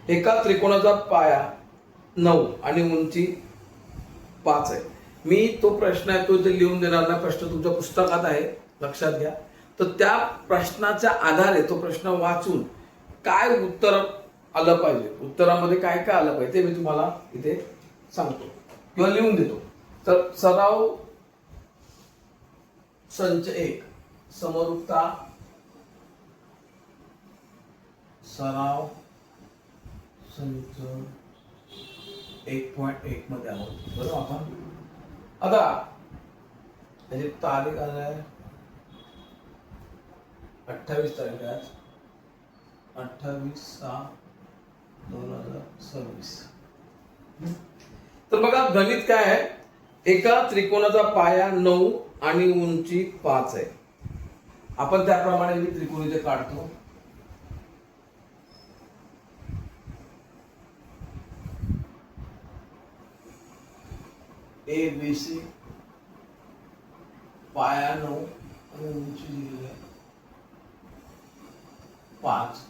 एका त्रिकोणाचा पाया 9 आणि उंची 5 आहे. मी तो प्रश्न आहे तो इथे लिहून देणार नाही, प्रश्न तुमच्या पुस्तकात आहे, लक्षात घ्या. तर त्या प्रश्नाच्या आधारे तो प्रश्न वाचून काय उत्तर आलं पाहिजे, उत्तरामध्ये काय काय आलं पाहिजे ते मी तुम्हाला इथे सांगतो किंवा लिहून देतो. तर सराव संच 1, सराव संच 1.1 मध्ये आहोत बरोबर आपण. आता त्याची तारीख आज आहे 28 तारीख आहे, 28/6/2026. तर बघा गणित काय आहे, एका त्रिकोणाचा पाया 9 आणि उंची 5 आहे. आपण त्याप्रमाणे मी त्रिकोण इथे काढतो. ABC पाया 9 आणि उंची दिलेली आहे 5.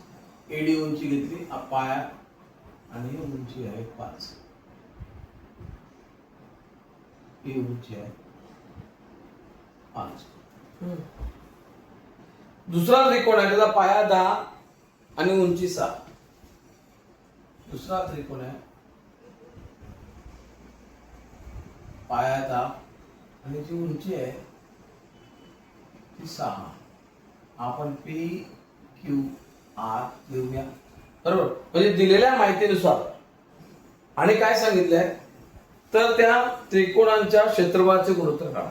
एडी उंची घेतली, पाया आणि उंची आहे 5. ही उंची आहे 5. दुसरा त्रिकोण आहे त्याचा पाया 10 आणि उंची 7. दुसरा त्रिकोण आहे पाया 10 आणि जी उंची आहे ती 6. आपण PQR लिहूया बरोबर. म्हणजे दिलेल्या माहितीनुसार आणि काय सांगितलंय तर त्या त्रिकोणांच्या क्षेत्रफळाचे गुणोत्तर काढा.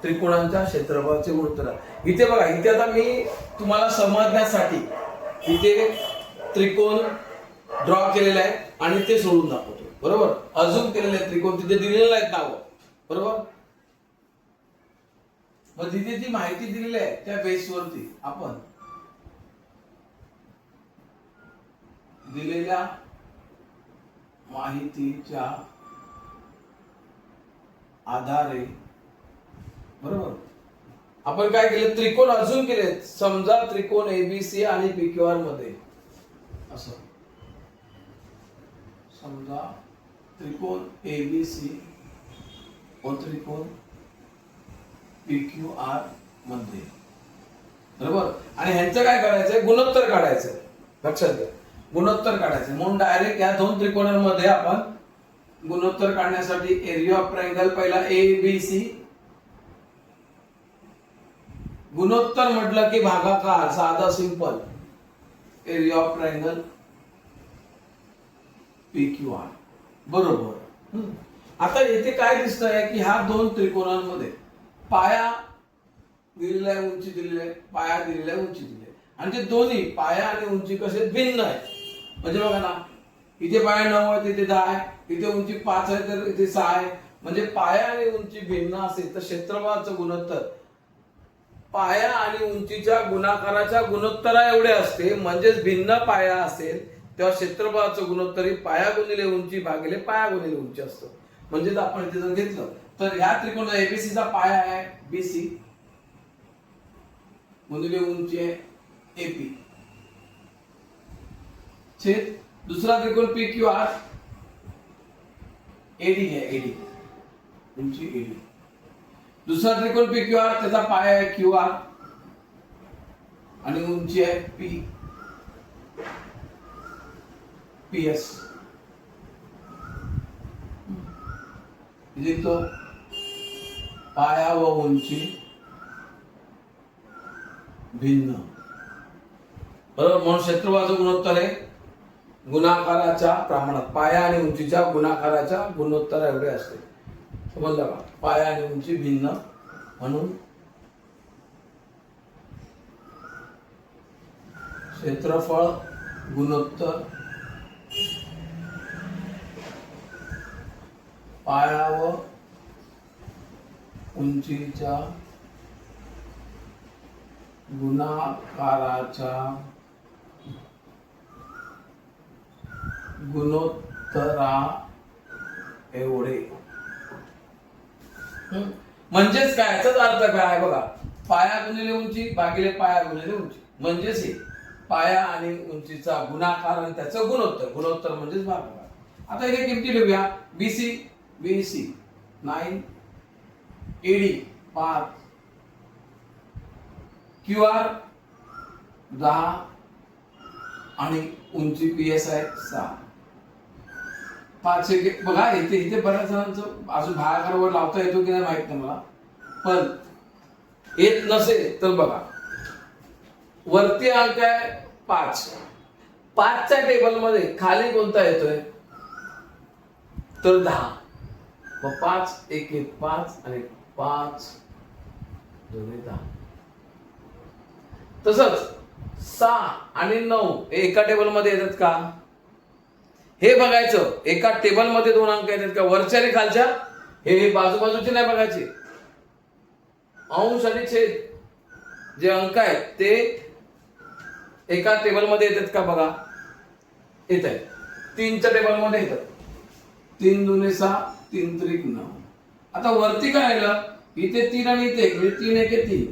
त्रिकोणांच्या क्षेत्रफळाचे गुणोत्तर इथे बघा. इथे आता मी तुम्हाला समजण्यासाठी इथे त्रिकोण ड्रॉ केलेले आहे आणि ते सोडून दाखवतो बरोबर. अजून केलेले त्रिकोण तिथे दिलेले आहेत नाव बरोबर. मग तिथे जी माहिती दिलेली आहे त्या बेसवरती आपण दिलेल्या माहितीच्या आधारे बरोबर आपण काय केलं, त्रिकोण अजून केले. समजा त्रिकोण ABC आणि PQR मध्ये असं समजा त्रिकोण ABC व त्रिकोण PQR मध्ये बरोबर. आणि ह्यांचं काय करायचंय, गुणोत्तर काढायचं. लक्षात घ्या, गुणोत्तर काढायचं म्हणून डायरेक्ट या दोन त्रिकोणांमध्ये आपण गुणोत्तर काढण्यासाठी एरिया ऑफ ट्रायंगल पहिला ABC. गुणोत्तर म्हटलं की भागाकार, साधा simple. Area of triangle PQR बरोबर. आता येथे काय दिसतंय की ह्या दोन त्रिकोणांमध्ये पाया दिलेला आहे, उंची दिलेली आहे, पाया दिलेला आहे, उंची दिलेली आहे. आणि ते दोन्ही पाया आणि उंची कसे भिन्न आहेत. म्हणजे बघा ना, इथे पाया 9 आहे, तिथे 10 आहे, इथे उंची 5 आहे तर इथे 6 आहे. म्हणजे पाया आणि उंची भिन्न असेल तर क्षेत्रफळाचं गुणोत्तर पाया आणि उंचीच्या गुणाकाराच्या गुणोत्तरा एवढे असते. म्हणजेच भिन्न पाया असेल तेव्हा क्षेत्रफळाचं गुणोत्तर ही पाया गुणिले उंची भागिले पाया गुणिले उंची असतं. म्हणजे आपण इथे जर घेतलं तर ह्या त्रिकोणाचा ABC चा पाया आहे BC गुणिले उंची आहे AP छेद दुसरा त्रिकोण PQR AD आहे, AD उंची AD. दुसरा त्रिकोण PQR त्याचा पाया आहे QR आणि उंची आहे PS. तो पाया व उंची भिन्न बरोबर. म्हणून क्षेत्रफळाचं गुणोत्तर आहे गुणाकाराच्या प्रमाणात. पाया आणि उंचीच्या गुणाकाराच्या गुणोत्तर एवढे असते. समजलं का? पाया आणि उंची भिन्न म्हणून क्षेत्रफळ गुणोत्तर पाया व उंचीच्या गुणाकाराच्या गुणोत्तरा एवढे. म्हणजेच काय, याचाच अर्थ काय बघा, पाया गुणिले उंची भागिले पाया गुणिले उंची. म्हणजेच हे पाया आणि उंचीचा गुणाकार आणि त्याचं गुणोत्तर. गुणोत्तर म्हणजेच भागाकार. आता इथे किमती लिहूया. BC 9, AD 5, QR 10 आणि उंची PS आहे 6. 5 बघा इथे बऱ्याच जणांचं अजून भागाकारावर लावता येतो की नाही माहित नाही मला, पण येत नसेल तर बघा वरती अंक आहे 5 5च्या टेबलमध्ये खाली कोणता येतोय तर 10. मग 5 1 1 5 आणि 5 2 10. तसंच 6 आणि 9 हे एका टेबलमध्ये येतात का हे बघायचं. एका टेबलमध्ये 2 अंक येतात का वरच्या आणि खालच्या हे बाजूबाजूचे नाही बघायचे. अंश आणि छेद जे अंक आहेत ते एका टेबलमध्ये येतात का बघा. येत आहे. 3च्या टेबलमध्ये येतात. 3 दुने 6 3 त्रिक 9. आता वरती काय राहिलं इथे 3 आणि इथे 1 म्हणजे 3 1 3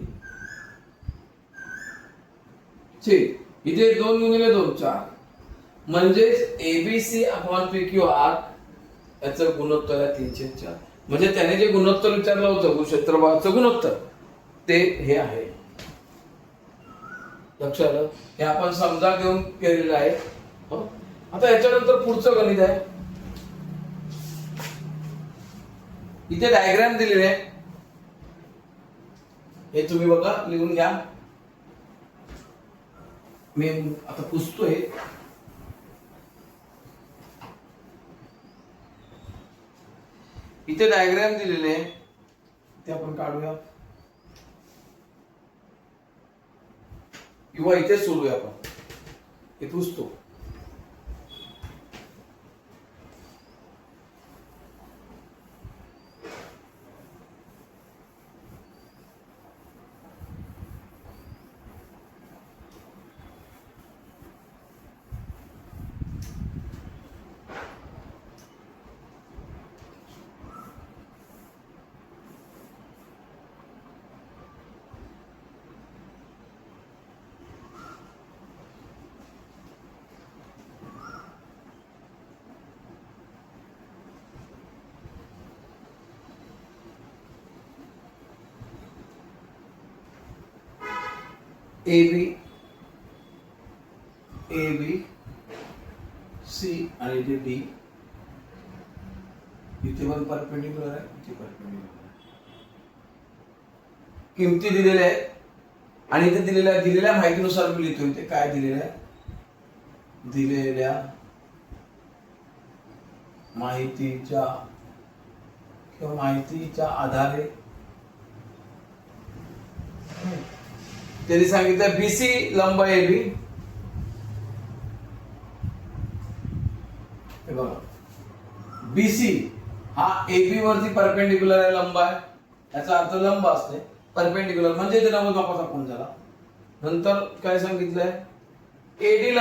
छेद इथे 2 गुणिले 2 4 म्हणजेच ABC upon P Q R याचं गुणोत्तर आहे 3/4. म्हणजे त्याने जे गुणोत्तर विचारलं होतं क्षेत्रफळाचं गुणोत्तर ते हे आहे. लक्षात आलं. हे आपण समजा घेऊन केलेलं आहे. आता याच्यानंतर पुढचं गणित आहे. इथे डायग्राम दिलेले आहे. हे तुम्ही बघा लिहून घ्या. मी आता पुसतोय. इथे डायग्राम दिलेले आहे ते आपण काढूया किंवा इथे सोडूया आपण. हे पुसतो. AB C आणि इथे D इथे पण परपेंडिक्युलर आहे इथे परपेंडिक्युलर आहे. किमती दिलेल्या आहेत आणि इथे दिलेल्या माहितीनुसार मी लिहितो. इथे काय दिलेलं आहे दिलेल्या माहितीच्या आधारे त्यांनी सांगितलं बीसी लंब एबी. हे बघा बीसी हा एबी वरती परपेंडिक्युलर आहे लंब आहे. याचा अर्थ लंब असते परपेंडिक्युलर म्हणजे ते लंब बापाचा कोण झाला. नंतर काय सांगितलंय एडी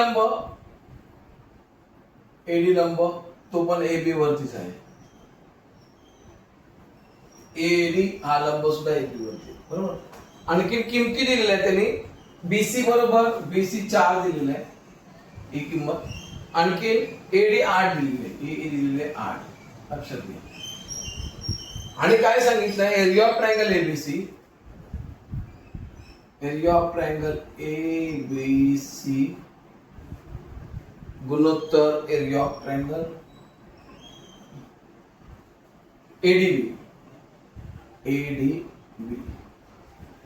लंब तो पण एबी वरतीच आहे. एडी हा लंब सुद्धा एबी वरती बरोबर. आणखी किमती दिलेल्या आहेत त्यांनी. बीसी बरोबर बीसी 4 दिलेलं आहे ही किंमत. आणखी एडी 8 दिलेली आहे. ए दिलेले 8 लक्षात घ्या. आणि काय सांगितलंय एरिया ऑफ ट्रायंगल एबीसी गुणोत्तर एरिया ऑफ ट्रायंगल एडीबी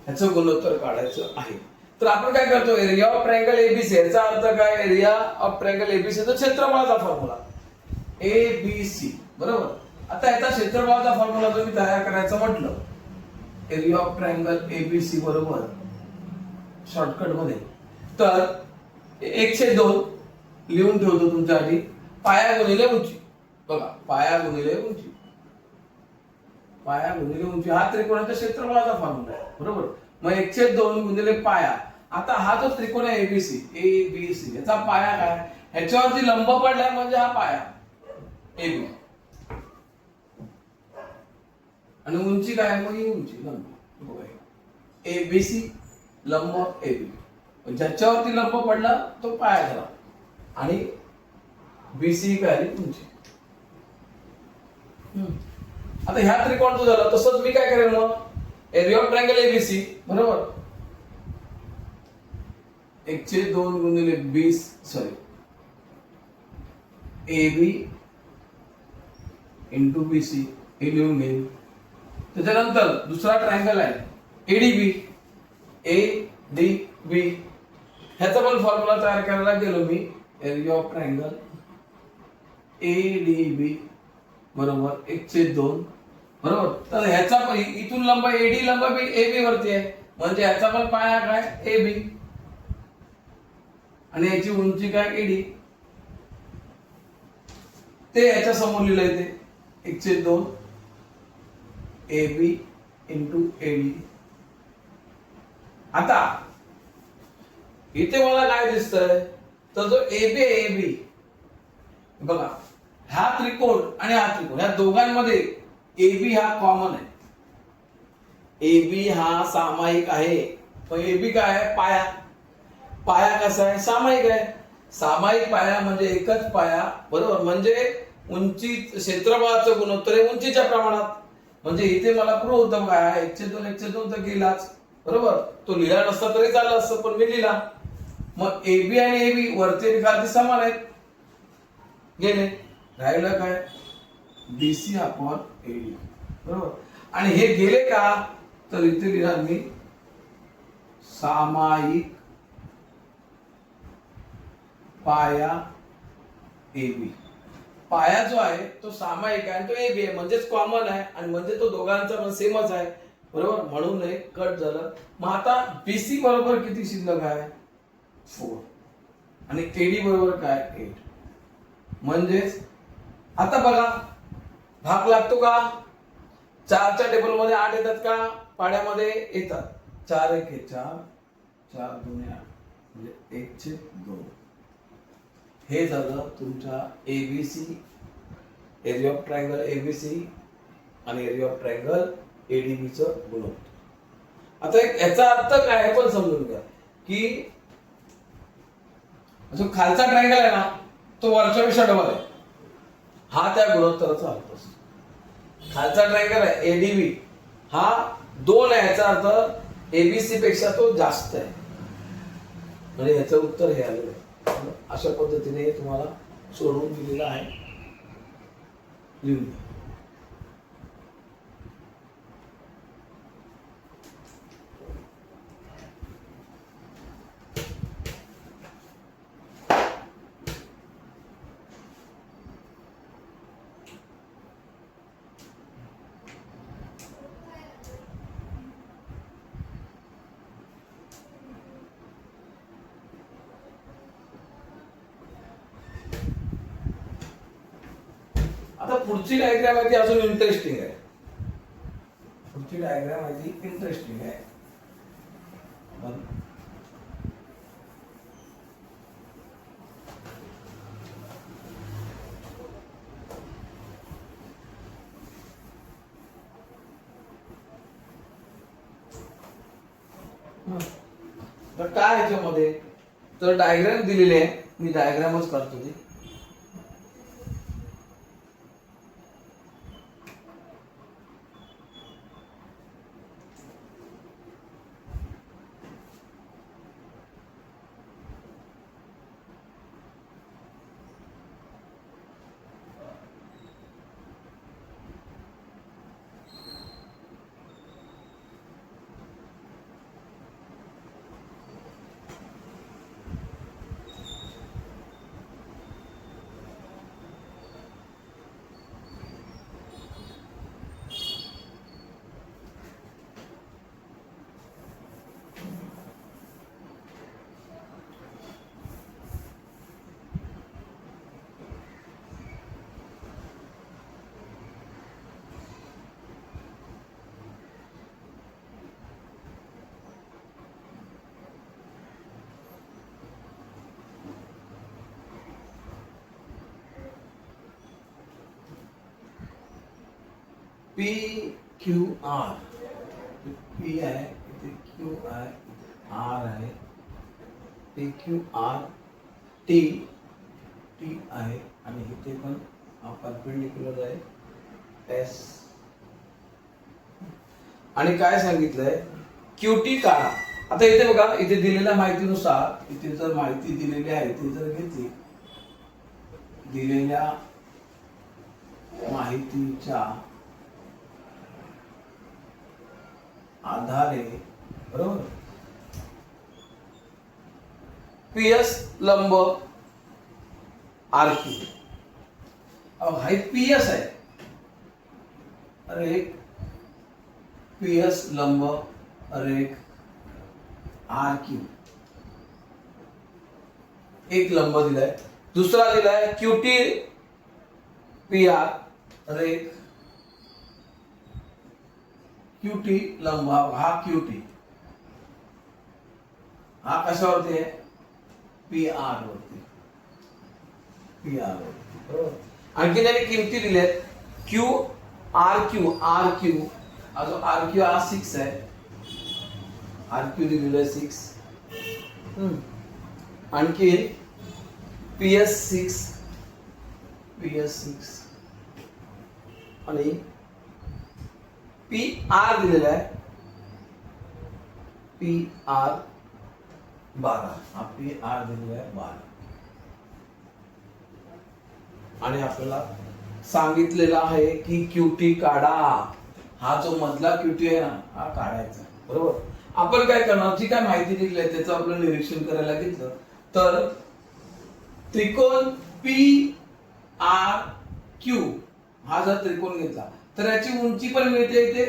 याचं गुणोत्तर काढायचं आहे. तर आपण काय करतो एरिया ऑफ ट्रायंगल एबीसी याचा अर्थ काय एरिया ऑफ ट्रायंगल एबीसी चा क्षेत्रफळाचा फॉर्म्युला एबीसी बरोबर. आता याचा क्षेत्रफळाचा फॉर्म्युला तुम्ही तयार करायचं म्हटलं एरिया ऑफ ट्रायंगल एबीसी बरोबर शॉर्टकट मध्ये तर 1/2 लिहून ठेवतो तुमच्यासाठी. पाया गुणिले उंची बघा पाया गुणिले उंची हा त्रिकोणाच्या क्षेत्रफळाचा फॉर्म्युला आहे बरोबर. मग 1/2 गुणिले पाया. आता हा जो त्रिकोण आहे एबीसी याचा पाया काय ह्याच्यावरती लंब पडलाय म्हणजे हा पाया एबी आणि उंची काय मग ही उंची लंब बघा एबीसी लंब एबी ज्याच्यावरती लंब पडला तो पाया झाला आणि बीसी काय उंची. आता ह्या त्रिकोणाचं झालं. तसंच मी काय करेन मग एरिया ऑफ ट्रायंगल एबीसी बरोबर 1/2 गुणिले 20 एबी इंटू बीसी हे लिहून घेईन. त्याच्यानंतर दुसरा ट्रायंगल आहे एडीबी ह्याचा पण फॉर्म्युला तयार करायला गेलो मी एरिया ऑफ ट्रायंगल ADB बरोबर 1/2 बरोबर. तर ह्याचा पण इथून लंब AD लंब AB वरती आहे, म्हणजे ह्याचा पण पाया काय AB आणि याची उंची काय AD. ते याच्या समोर लिहिलंय ते 1/2 AB इंटू AD. आता इथे मला काय दिसतंय, तर जो AB आहे AB बघा, हा त्रिकोण आणि हा त्रिकोण या दोघांमध्ये AB हा कॉमन आहे. AB हा सामायिक आहे. पण AB काय आहे, पाया. पाया कसा आहे, सामायिक आहे. सामायिक पाया म्हणजे एकच पाया बरोबर, म्हणजे उंची क्षेत्रफळाचं गुणोत्तर आहे उंचीच्या प्रमाणात. म्हणजे इथे मला प्रूव्ह होतं काय 1/2 तर गेलाच बरोबर. तो लिहिला नसता तरी चाललं असतं, पण मी लिहिला. मग AB आणि AB वरती आणि खालती समान आहेत, गेले. राहिलं काय BC अपॉन AD बरोबर. आणि हे गेले का, तर इथे लिहिणार मी सामायिक पाया AB. पाया जो आहे तो सामायिक आहे आणि तो AB आहे, म्हणजेच कॉमन आहे आणि म्हणजे तो दोघांचा पण सेमच आहे बरोबर. म्हणून हे कट झालं. मग आता BC बरोबर किती शिल्लक आहे 4 आणि AD बरोबर काय 8. म्हणजेच आता बघा भाग लागतो का, 4च्या टेबल मध्ये 8 येतात का, पाड्यामध्ये येतात. 4 1 4 4 2 8 म्हणजे 1/2. हे झालं तुमच्या ABC area of triangle ABC आणि एरिया ऑफ ट्रायंगल ADB चं गुणोत्तर. आता याचा अर्थ काय आहे पण समजून घ्या, की जो खालचा ट्रायंगल आहे ना तो वरच्या पेक्षा डबल आहे, हा त्या गुणोत्तराचा अर्थ असतो. खालचा ट्रायंगल आहे ADB हा 2 आहे, याचा अर्थ ABC पेक्षा तो जास्त आहे, म्हणजे याचं उत्तर हे आलेलं आहे. अशा पद्धतीने तुम्हाला सोडवून दिलेलं आहे, लिहून. आता पुढची डायग्राम आहे ती अजून इंटरेस्टिंग आहे. पुढची डायग्राम आहे ती इंटरेस्टिंग आहे. तर काय ह्याच्यामध्ये, तर डायग्राम दिलेली आहे, मी डायग्रामच करतो ती. PQR, P आहे इथे, Q आहे इथे, R आहे, PQR T आहे आणि इथे पण परपेंडिक्युलर आहे S. आणि काय सांगितलंय QT काढा. आता इथे बघा, इथे दिलेल्या माहितीनुसार इथे जर माहिती दिलेली आहे ती जर घेतली, दिलेल्या माहितीच्या आधारे बरोबर PS लंब आर क्यू. हा पी एस आहे. अरे एक पी एस लंब, अरे एक आर क्यू, एक लंब दिलाय. दुसरा दिलाय क्यूटी पी आर, अरे एक क्यूटी लंब, हा क्यूटी, हा कशावरती आहे? पी आर वरती, पी आर वरती. बरोबर. आणखी त्यांनी किमती दिल्यात. Q R Q, R Q, अजून आर क्यू हा 6 आहे. आर क्यू दिलेलं आहे 6. आणखी पी एस 6, पी एस 6 आणि पी आर दिलेला आहे, पी आर 12. हा पी आर दिलेला आहे 12. आणि आपल्याला सांगितलेलं आहे की क्यूटी काढा. हा जो मधला क्यूटी आहे ना, हा काढायचा. बरोबर. आपण काय करणार, जी काय माहिती दिली आहे त्याचं आपलं निरीक्षण करायला घेतलं तर त्रिकोण पी आर क्यू हा जर त्रिकोण घेतला तर याची उंची पण मिळते इथे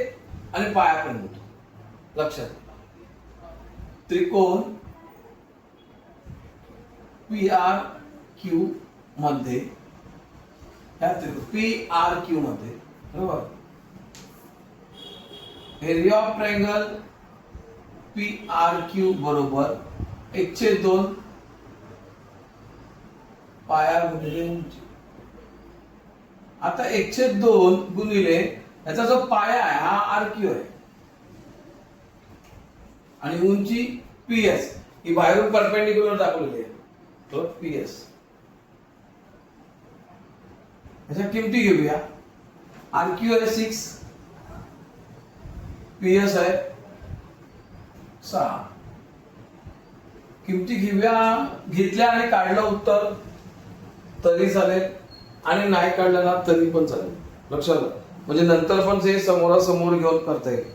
आणि पाया पण मिळतो. लक्षात घ्या. त्रिकोण पी आर क्यू मध्ये, पी आर क्यू मध्ये, बरोबर, area of triangle P R Q बरोबर 1/2 पाया गुणिले उंची. आता 1/2 गुणिले याचा जो पाया आहे हा आर क्यू आहे आणि उंची पी एस ही बाहेरून परपेंडिक्युलर दाखवलेली आहे, तो पी एस. याच्या किमती घेऊया. आर क्यू आहे 6, पी एस आहे 6. किमती घेतल्या आणि काढलं उत्तर तरी चालेल आणि नाही काढलं ना तरी पण चालेल. लक्षात घ्या. म्हणजे नंतर पण ते समोरासमोर घेऊन करता येईल.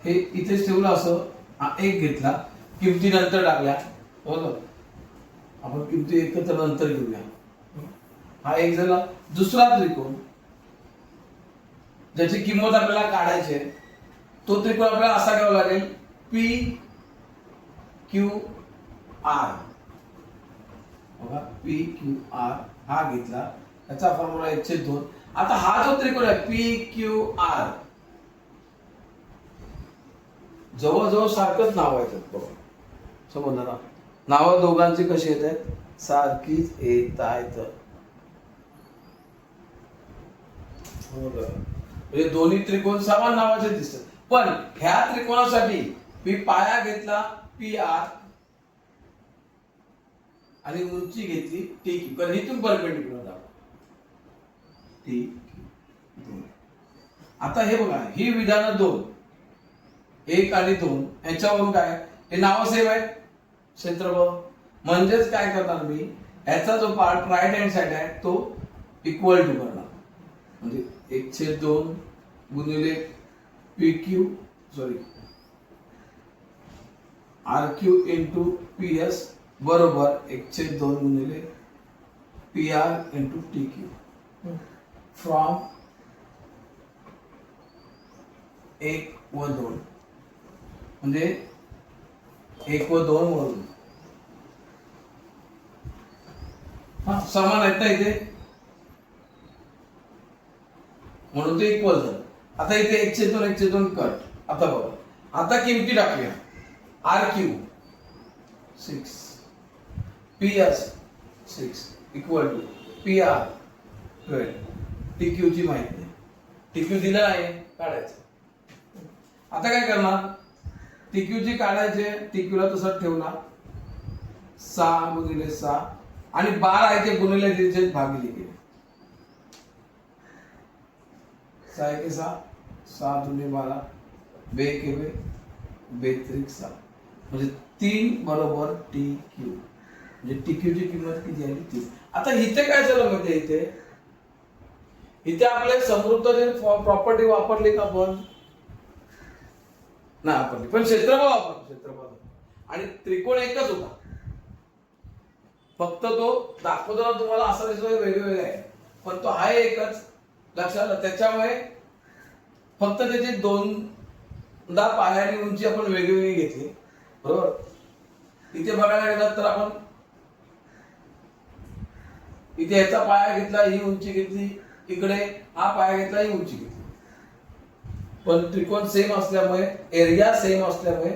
हे इथेच ठेवलं असं. हा एक घेतला, किमती नंतर टाकल्या. बरोबर. आपण किमती एकत्र नंतर घेऊया. हा एक झाला. दुसरा त्रिकोण ज्याची किंमत आपल्याला काढायची आहे तो त्रिकोण आपल्याला असा घ्यावा लागेल, पी क्यू आर. बघा, पी क्यू आर हा घेतला, याचा फॉर्म्युला 1/2. आता हा जो त्रिकोण आहे पी क्यू आर, जवळजवळ सारखंच नाव आहेत. बघा, समजलं ना? नावं दोघांची कशी येत आहेत? सारखीच येत आहेत. म्हणजे दोन्ही त्रिकोण समान नावाचे दिसतात. पण ह्या त्रिकोणासाठी मी पाया घेतला पी आर आणि उंची घेतली टी क्यू, कारण इथून परपेंडिक्युलर दाखव टी क्यू. आता हे बघा, ही विधानं 2, 1 आणि 2 याच्यावरून काय, हे नाव सेम आहे, क्षेत्रफळ. म्हणजेच काय करणार मी, याचा जो पार्ट राईट हँड साइड आहे तो इक्वल टू करणार. म्हणजे 1/2 गुणिले P Q, sorry R Q into P S बरोबर 1/2 गुणिले P R into T Q. From 1 व 2, म्हणजे 1 व 2 वरून. हा समान आहेत ना इथे, म्हणून ते इक्वल झालं. आता इथे 1/2 1/2 कट. आता बघा, आता किमती टाकूया. R Q 6, P S 6 equal to P R 12. T Q ची माहिती नाही, टी क्यू दिलं आहे, काढायचं. आता काय करणार, टी क्यू ची काढायचे, टी क्यू ला तसंच ठेवला, 6 गुणिले 6 आणि 12 आहे ते गुणिले दिले भागिले केले. 6 1 6, 6 दुने 12, 2 के 2, 2 त्रिक 6, म्हणजे 3 बरोबर टी क्यू. म्हणजे टी क्यू ची किंमत किती आली 3. आता इथे काय झालं माहिती इथे आपले समृद्धची प्रॉपर्टी वापरली का आपण नाही वापरली, पण क्षेत्रफळ आणि त्रिकोण एकच होता, फक्त तो दाखवताना तुम्हाला असा दिसतो वेगवेगळे आहे, पण तो आहे एकच. लक्षात, त्याच्यामुळे फक्त त्याची दोनदा पायाची उंची आपण वेगवेगळी घेतली, बरोबर. इथे बघायला गेलं तर आपण इथे याचा पाया घेतला, ही उंची घेतली, इकडे हा पाया घेतला, ही उंची घेतली, पण त्रिकोण सेम असल्यामुळे, एरिया सेम असल्यामुळे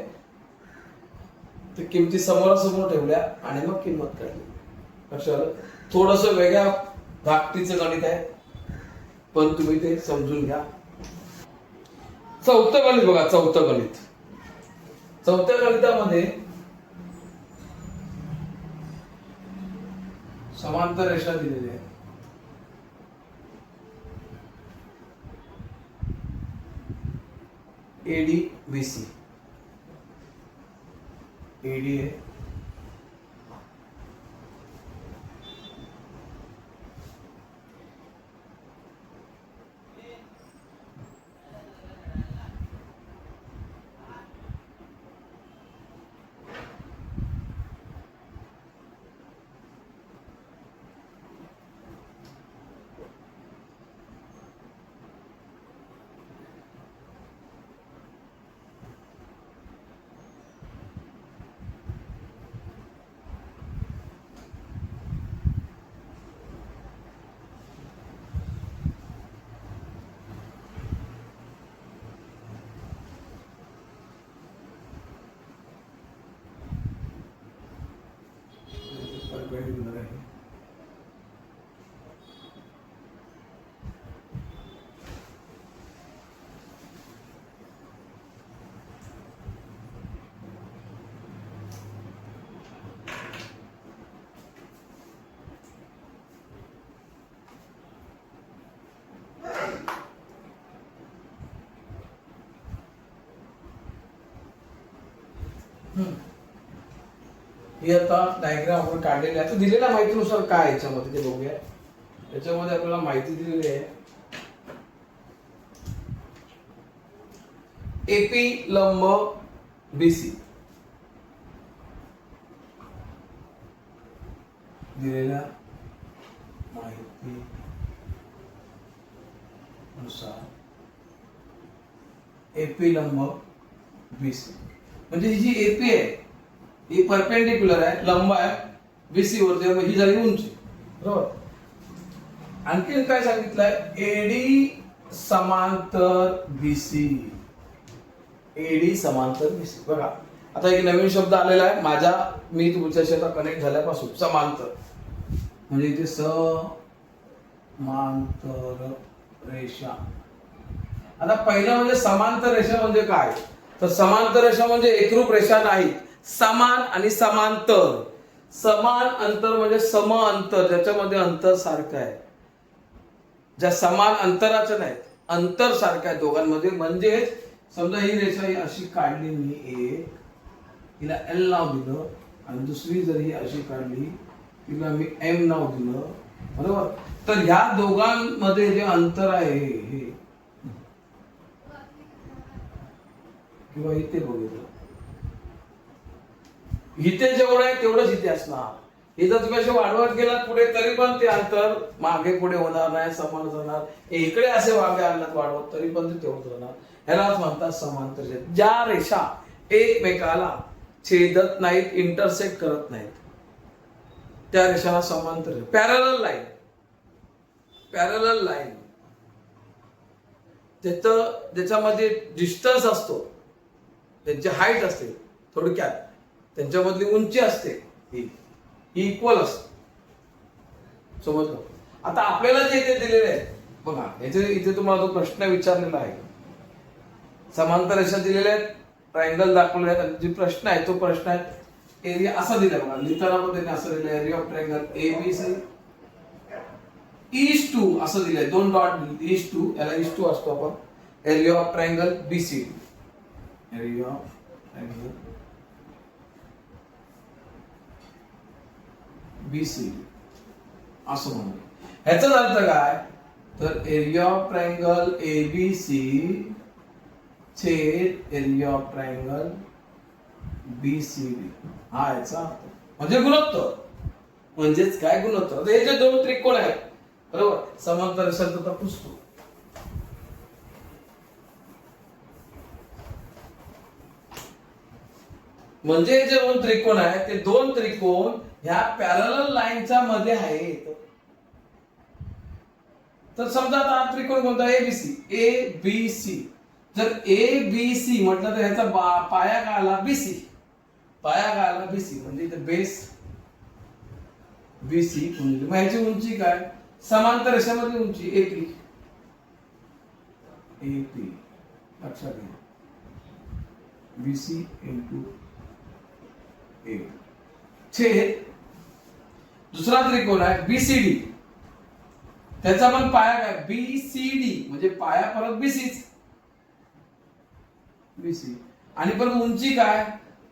ते किमती समोरासमोर ठेवल्या आणि मग किंमत काढली. लक्षात, थोडस वेगळ्या धाकटीचं गणित आहे, पण तुम्ही ते समजून घ्या. चौथं गणित बघा, चौथं गणितामध्ये समांतर रेषा दिलेली आहे. एडी बीसी, एडी आहे, ही आता डायग्राम आपण काढलेली आहे. दिलेल्या माहितीनुसार काय याच्यामध्ये ते बघूया. याच्यामध्ये आपल्याला माहिती दिलेली आहे, एपी लंब बीसी दिलेल्या माहिती नुसार एपी लंब बीसी, म्हणजे ही जी एपी आहे ही परपेंडिक्युलर आहे, लंब आहे बीसी वरती, ही झाली उंची, बरोबर. आणखी काय सांगितलंय, एडी समांतर बीसी, एडी समांतर बीसी. बघा आता एक नवीन शब्द आलेला आहे मी तुमच्या शेतात कनेक्ट झाल्यापासून, समांतर म्हणजे इथे समांतर रेषा. आता पहिलं म्हणजे समांतर रेषा म्हणजे काय, तर समांतर रेषा म्हणजे एकरूप रेषा नाही, समान आणि समांतर. समान अंतर म्हणजे सम अंतर, ज्याच्यामध्ये अंतर सारखं आहे, ज्या समान अंतराच्या नाहीत, अंतर सारखं आहे दोघांमध्ये. म्हणजे समजा ही रेषा ही अशी काढली मी एक, हिला एल नाव दिलं, आणि दुसरी जर ही अशी काढली तिला मी एम नाव दिलं, बरोबर. तर ह्या दोघांमध्ये जे अंतर आहे हे, किंवा इथे बघितलं, इथे जेवढं आहे तेवढंच इथे असणार. इथं तुम्ही असे वाढवत गेलात पुढे तरी पण ते अंतर मागे पुढे होणार नाही, समान होणार. इकडे असे मागे आणलात वाढवत तरी पण ते तेवढंच राहणार. ह्यालाच म्हणतात समांतर रेषा. ज्या रेषा एकमेकाला छेदत नाहीत, इंटरसेक्ट करत नाहीत, त्या रेषाला समांतर. पॅरलल लाईन, पॅरलल लाईन ज्याच्यामध्ये डिस्टन्स असतो, त्यांची हाईट असते, थोडक्यात त्यांच्यामधली उंची असते, ही इक्वल असते. समजलं. आता आपल्याला जे इथे दिलेले आहे बघा, इथे तुम्हाला तो प्रश्न विचारलेला आहे, समांतर रेषा दिलेल्या आहेत, ट्रायंगल दाखवले आहेत, आणि जो प्रश्न आहे तो प्रश्न आहे एरिया असा दिला बघा, लिहिताना पण त्यांनी असं दिलं, area of triangle ABC is two असं दिलंय, 2 डॉट इज टू, याला इज टू असतो आपण, area of triangle BC, area of triangle BC असं म्हणू. ह्याचा अर्थ काय, तर एरिया ऑफ ट्रायंगल एबीसी छेद एरिया ऑफ ट्रायंगल बीसीडी, हा याचा अर्थ. म्हणजे गुणोत्तर. म्हणजेच काय गुणोत्तर. आता हे जे दोन त्रिकोण आहेत बरोबर, समांतर रेषांचा पुसतो. म्हणजे जे दोन त्रिकोण आहेत ते दोन त्रिकोण ह्या पॅरलल लाईनच्या मध्ये आहेत. तर समजा आता हा त्रिकोण कोणता, एबीसी. ए बी सी. जर ए बी सी म्हटलं तर ह्याचा पाया काय आला, बीसी. पाया काय आला, बीसी. म्हणजे इथे बेस बीसी. मग ह्याची उंची काय, समांतर रेषामधली उंची एपी. एपी लक्षात घ्या, बीसी इंटू ए छेद दुसरा त्रिकोण आहे बीसीडी. त्याचा पण पाया काय, बीसीडी. म्हणजे पाया परत बीसीच, बीसी. आणि पण उंची काय,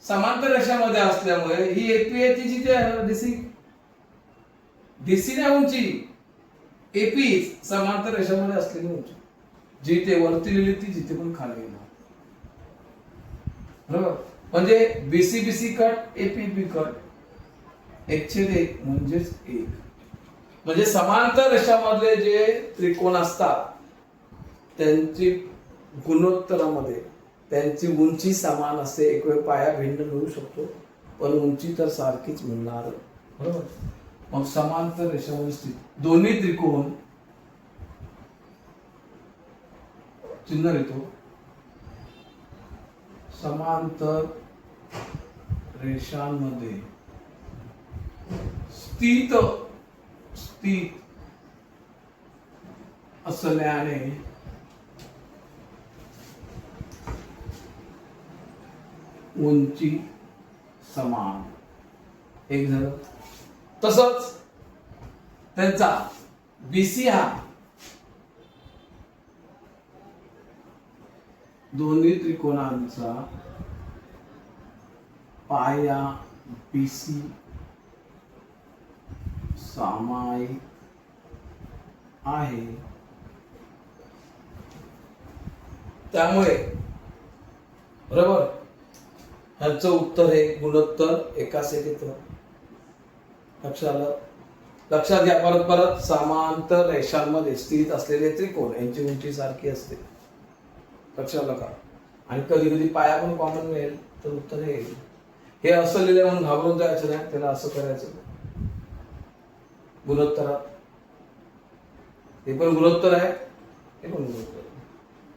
समांतर रेषामध्ये असल्यामुळे ही एपी आहे ती जिथे डीसी. डीसी नाही उंची, एपी समांतर रेषामध्ये असलेली उंची. जिथे वरती लिहिली ती जिथे पण खाली येणार. बरोबर. म्हणजे बीसी बीसी कट, एपी बी कट, 1/1 म्हणजेच 1. म्हणजे समांतर रेषामधले जे त्रिकोण असतात त्यांची गुणोत्तरामध्ये त्यांची उंची समान असते. एक वेळ पाया भिन्न मिळू शकतो पण उंची तर सारखीच मिळणार. बरोबर. मग समांतर रेषामध्ये स्थित दोन्ही त्रिकोण चिन्ह लिहितो. समांतर रेषांमध्ये स्थित असल्याने उंची समान. एक झालं. तसंच त्यांचा बीसी हा दोन्ही त्रिकोणांचा पाया बीसी सामायिक आहे. त्यामुळे बरोबर ह्याचं उत्तर हे गुणोत्तर एकाच येतं. लक्षात घ्या. परत परत समांतर रेषांमध्ये स्थित असलेले त्रिकोण यांची उंची सारखी असते. लक्षात का. आणि कधी कधी पाया पण कॉमन मिळेल तर उत्तर हे येईल. हे असं लिहिलं म्हणून घाबरून जायचं नाही, त्याला असं करायचं. गुणोत्तरात हे पण गुणोत्तर आहे, हे पण गुणोत्तर आहे.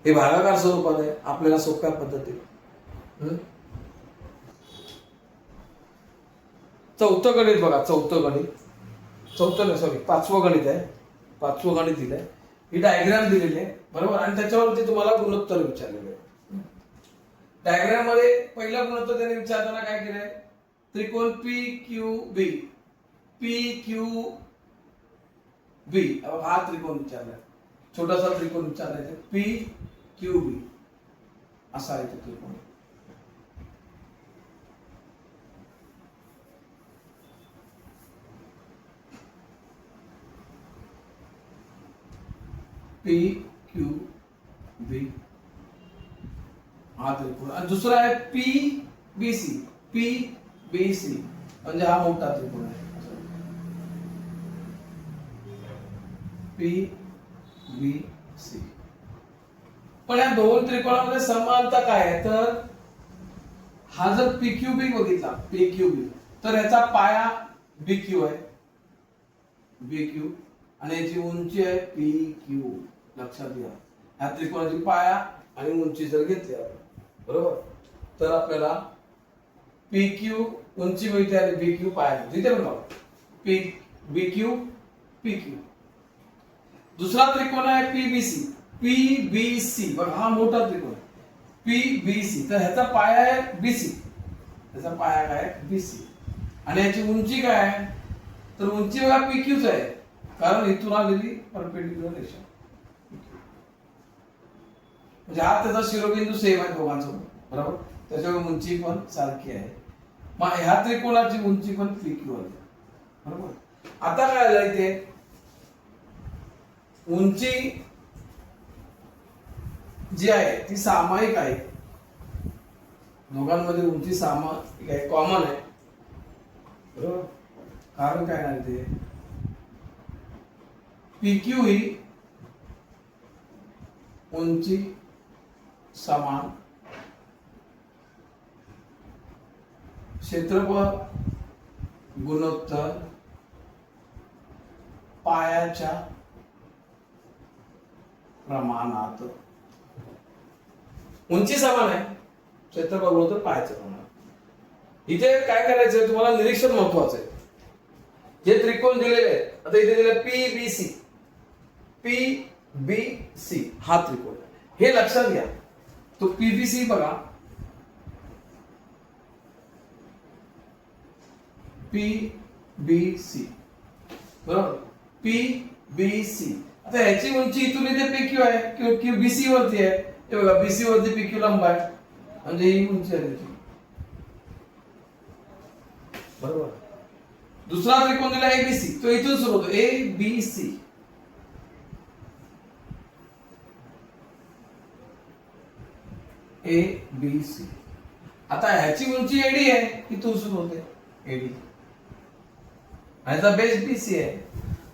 हे भागाकार स्वरूपात आहे, आपल्याला सोप्या पद्धतीने. चौथं गणित बघा. चौथं नाही सॉरी, 5वं गणित आहे. 5वं गणित दिलंय. ही डायग्राम दिलेली आहे बरोबर. आणि त्याच्यावरती तुम्हाला गुणोत्तर विचारलेलं आहे. डायग्राम मध्ये पहिला गुणोत्तर त्याने विचारताना काय केलंय, त्रिकोण पी क्यू बी. पी क्यू बी हा त्रिकोण विचारलाय. छोटासा त्रिकोण विचारलाय. पी क्यू बी असा आहे तो त्रिकोण. पी क्यू बी हा त्रिकोण. आणि दुसरा आहे P B C. P B C म्हणजे हा मोठा त्रिकोण आहे. P B C. पण या दोन त्रिकोणामध्ये समानता काय आहे, तर हा जर पी क्यू बी बघितला, पी क्यू बी, तर याचा पाया बी क्यू आहे, बी क्यू. आणि याची उंची आहे पी क्यू. लक्षात घ्या. ह्या त्रिकोणाची पाया आणि उंची जर घेतली आपण बरोबर, तर आपल्याला पी क्यू उंची मिळते आणि बी क्यू पाया मिळते. इथे पण बघा, P B Q P Q. दुसरा त्रिकोण आहे P B C. P B C बघा, हा मोठा त्रिकोण पी बी सी. तर ह्याचा पाया आहे बी सी. ह्याचा पाया काय आहे, बी सी. आणि याची उंची काय आहे, तर उंची बघा पी क्यूच आहे, कारण इथून आलेली परपेंडिक्युलर रेषा. म्हणजे हा त्याचा शिरोबिंदू सेम आहे दोघांसोबत बरोबर. त्याच्यामुळे उंची पण सारखी आहे. मग ह्या त्रिकोणाची उंची पण पी क्यू आहे बरोबर. आता काय आलं इथे, उंची जी आहे ती सामायिक आहे, दोघांमध्ये उंची सामायिक आहे, कॉमन आहे, बरोबर. कारण काय नाही ते, PQ ही उंची समान, क्षेत्रफळ गुणोत्तर पायाच्या प्रमाणात. उंची समान आहे, क्षेत्रफळ गुणोत्तर पायाच्या प्रमाणात. इथे काय करायचं तुम्हाला, निरीक्षण महत्वाचं आहे. जे त्रिकोण दिलेले आहेत, आता इथे दिले PBC, PBC हा त्रिकोण, हे लक्षात घ्या. तो PBC बघा, PBC बरोबर, PBC. आता ह्याची उंची इथून इथे PQ आहे किंवा BC वरती आहे, हे बघा BC वरती PQ लंब आहे, म्हणजे ही उंची आहे त्याची, बरोबर. दुसरा त्रिकोण दिला ABC, तो इथून सुरू होतो, ABC, ABC. आता ह्याची उंची AD आहे, इथून सुरू होते AD, आणि याचा बेस BC आहे.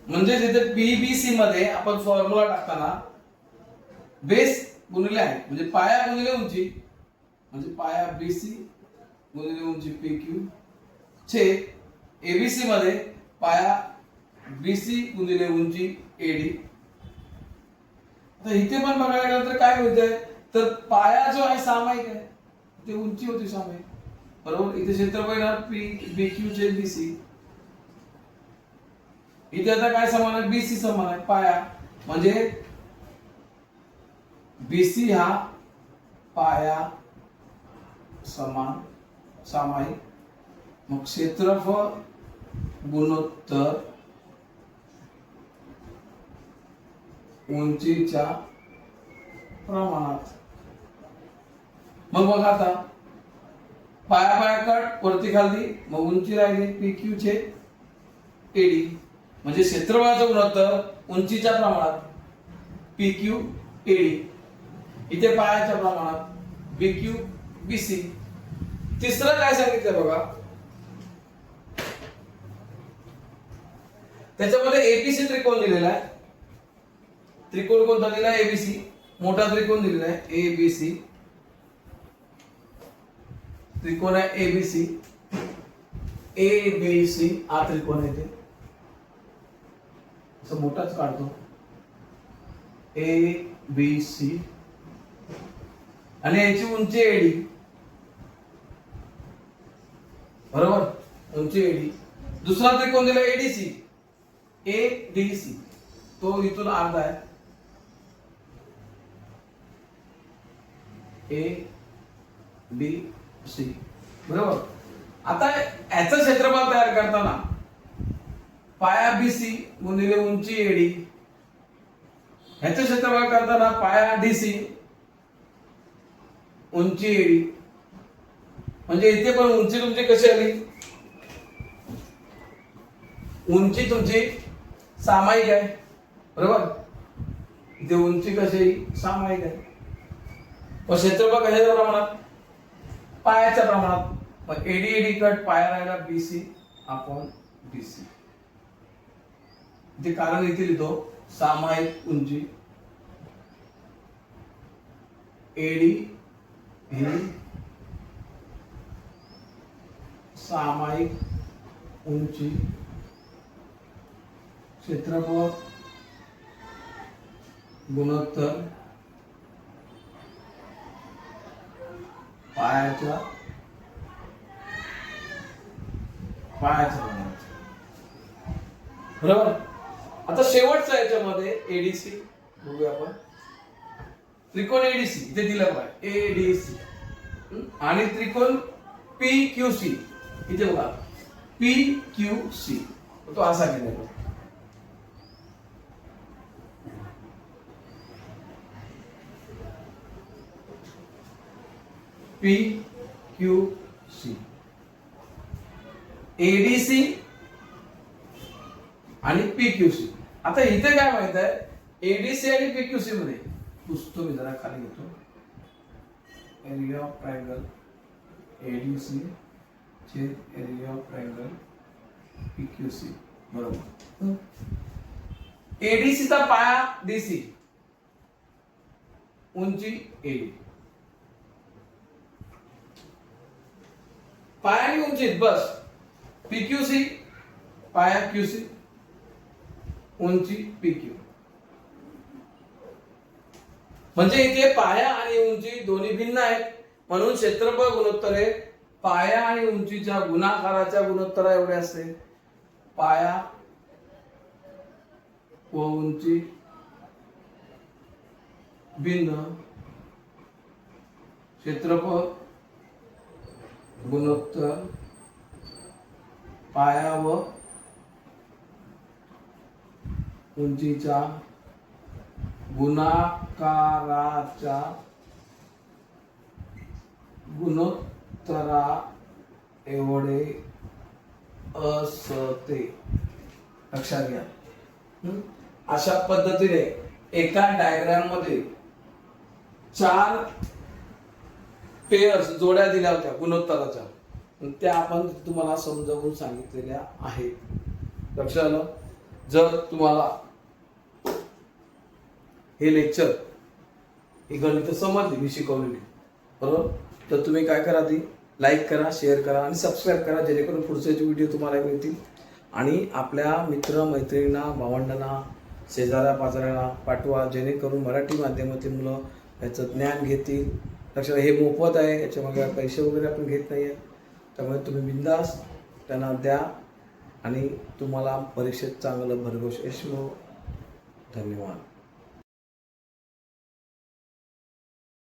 म्हणजे जिथे PBC मध्ये आपण फॉर्म्युला टाकताना बेस गुणिले आहे, म्हणजे पाया गुणिले उंची, म्हणजे पाया BC गुणिले उंची PQ छे ABC मध्ये पाया BC गुणिले उंची AD. आता इथे पण बघायला गेलं तर काय होतंय, तर पाया जो आहे सामायिक आहे, ते उंची होती सामायिक, बरोबर. इथे क्षेत्रफळ येणार PQ छेद BC. इथे आता काय समान आहे, BC समान आहे पाया, म्हणजे BC हा पाया समान सामायिक, मग क्षेत्रफळ गुणोत्तर उंचीच्या प्रमाणात. मग बघा आता पाया पाया कट वरती खाली, मग उंची राहिली PQ छेद AD, म्हणजे क्षेत्रफळाचं गुणोत्तर उंचीच्या प्रमाणात PQ AD, इथे पायाच्या प्रमाणात BQ BC. तिसरं काय सांगितलं बघा, त्याच्यामध्ये ABC त्रिकोण दिलेला आहे. त्रिकोण कोणता दिला, ABC, मोठा त्रिकोण दिलेला आहे ABC, त्रिकोण आहे ABC, ABC हा त्रिकोण आहे, ते मोठाच काढतो ABC, आणि याची उंची AD, बरोबर, उंची AD. दुसरा त्रिकोण दिला ADC, तो इथून अर्धा आहे, ADC, बरोबर. आता याचं क्षेत्रफळ तयार करताना पाया BC गुणिले उंची AD, ह्याचं क्षेत्रफळ करताना पाया DC उंची AD, म्हणजे इथे पण उंची तुमची कशी आली, उंची तुमची सामायिक आहे, बरोबर. इथे उंची कशी सामायिक आहे, पण क्षेत्रफळ कशाच्या प्रमाणात, पायाच्या प्रमाणात. मग AD कट, पाया राहिला BC अपॉन BC. इथे कारण इथे लिहितो, सामायिक उंची AD ही सामायिक उंची, क्षेत्रफळ गुणोत्तर पायाच्या प्रमाणात, बरोबर. आता शेवटचा याच्यामध्ये ADC बघूया आपण. त्रिकोण ADC इथे दिलं पाहिजे ADC, आणि त्रिकोण PQC इथे बघा PQC, तो असा केलेला PQC. ADC PQC. आता इथे काय माहित आहे, एडीसी आणि PQC मध्ये पुसतो मी जरा खाली घेतो. एरिया ऑफ ट्रायंगल एडीसी छेद एरिया ऑफ ट्रायंगल PQC बरोबर. एडीसीचा पाया DC, उंची AD. पाया आणि उंची बस. PQC पाया QC, उंची PQ. म्हणजे इथे पाया आणि उंची दोन्ही भिन्न आहेत, म्हणून क्षेत्रफळ गुणोत्तर हे पाया आणि उंचीच्या गुणाकाराच्या गुणोत्तरा एवढे असते. पाया व उंची भिन्न, क्षेत्रफळ गुणोत्तर पाया व उंचीच्या गुणाकाराच्या गुणोत्तरा एवढे असते. लक्षात घ्या. अशा पद्धतीने एका डायग्राम मध्ये 4 पेयर्स जोड्या दिल्या होत्या गुणोत्तराच्या, त्या आपण तुम्हाला समजावून सांगितलेल्या आहेत. लक्षात आलं. जर तुम्हाला हे लेक्चर ही गणित समजली मी शिकवलेली बरोबर, तर तुम्ही काय करा, ती लाईक करा, शेअर करा आणि सबस्क्राईब करा, जेणेकरून पुढचे व्हिडिओ तुम्हाला मिळतील. आणि आपल्या मित्र मैत्रिणींना, भावंडांना, शेजाऱ्या पाजाऱ्यांना पाठवा, जेणेकरून मराठी माध्यमातील मुलं याचं ज्ञान घेतील. लक्षात, हे मोफत आहे, याच्यामध्ये पैसे वगैरे आपण घेत नाही आहे. त्यामुळे तुम्ही बिंदास त्यांना द्या आणि तुम्हाला परीक्षेत चांगलं भरघोस यश मिळो. धन्यवाद.